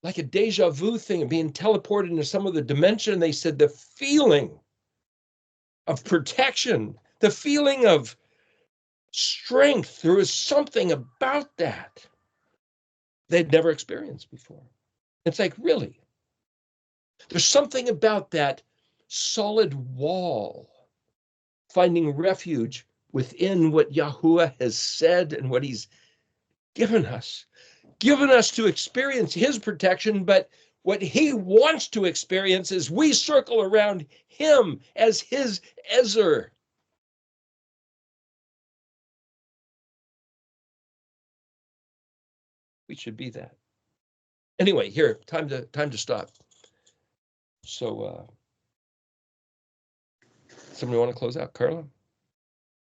a deja vu thing of being teleported into some other dimension. They said the feeling of protection, the feeling of strength, there was something about that they'd never experienced before. It's like, really? There's something about that solid wall, finding refuge within what Yahuwah has said and what he's given us to experience his protection, but what he wants to experience is we circle around him as his Ezer. We should be that. Anyway, here, time to stop. So, somebody want to close out, Carla?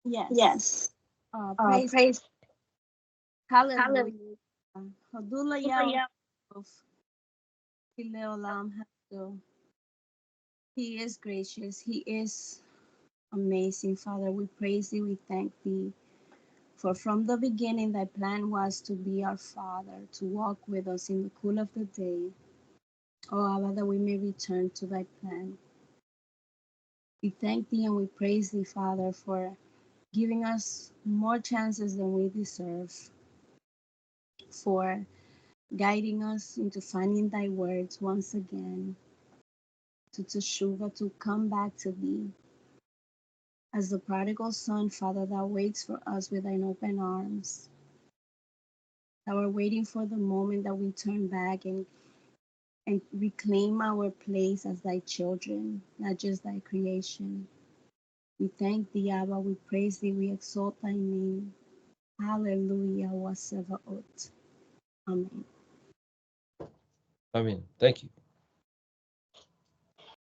Yes. Praise Praise. Hallelujah. Hallelujah. Hadulaya of Kileolam Hado. He is gracious. He is amazing, Father. We praise thee. We thank thee. For from the beginning, thy plan was to be our Father, to walk with us in the cool of the day. Oh, Abba, that we may return to thy plan. We thank thee and we praise thee, Father, for giving us more chances than we deserve, for guiding us into finding thy words once again, to teshuva, to come back to thee. As the prodigal son, Father, that waits for us with thine open arms, that we're waiting for the moment that we turn back and reclaim our place as thy children, not just thy creation. We thank thee, Abba, we praise thee, we exalt thy name. Hallelujah, wasevaot. Amen. I mean, thank you.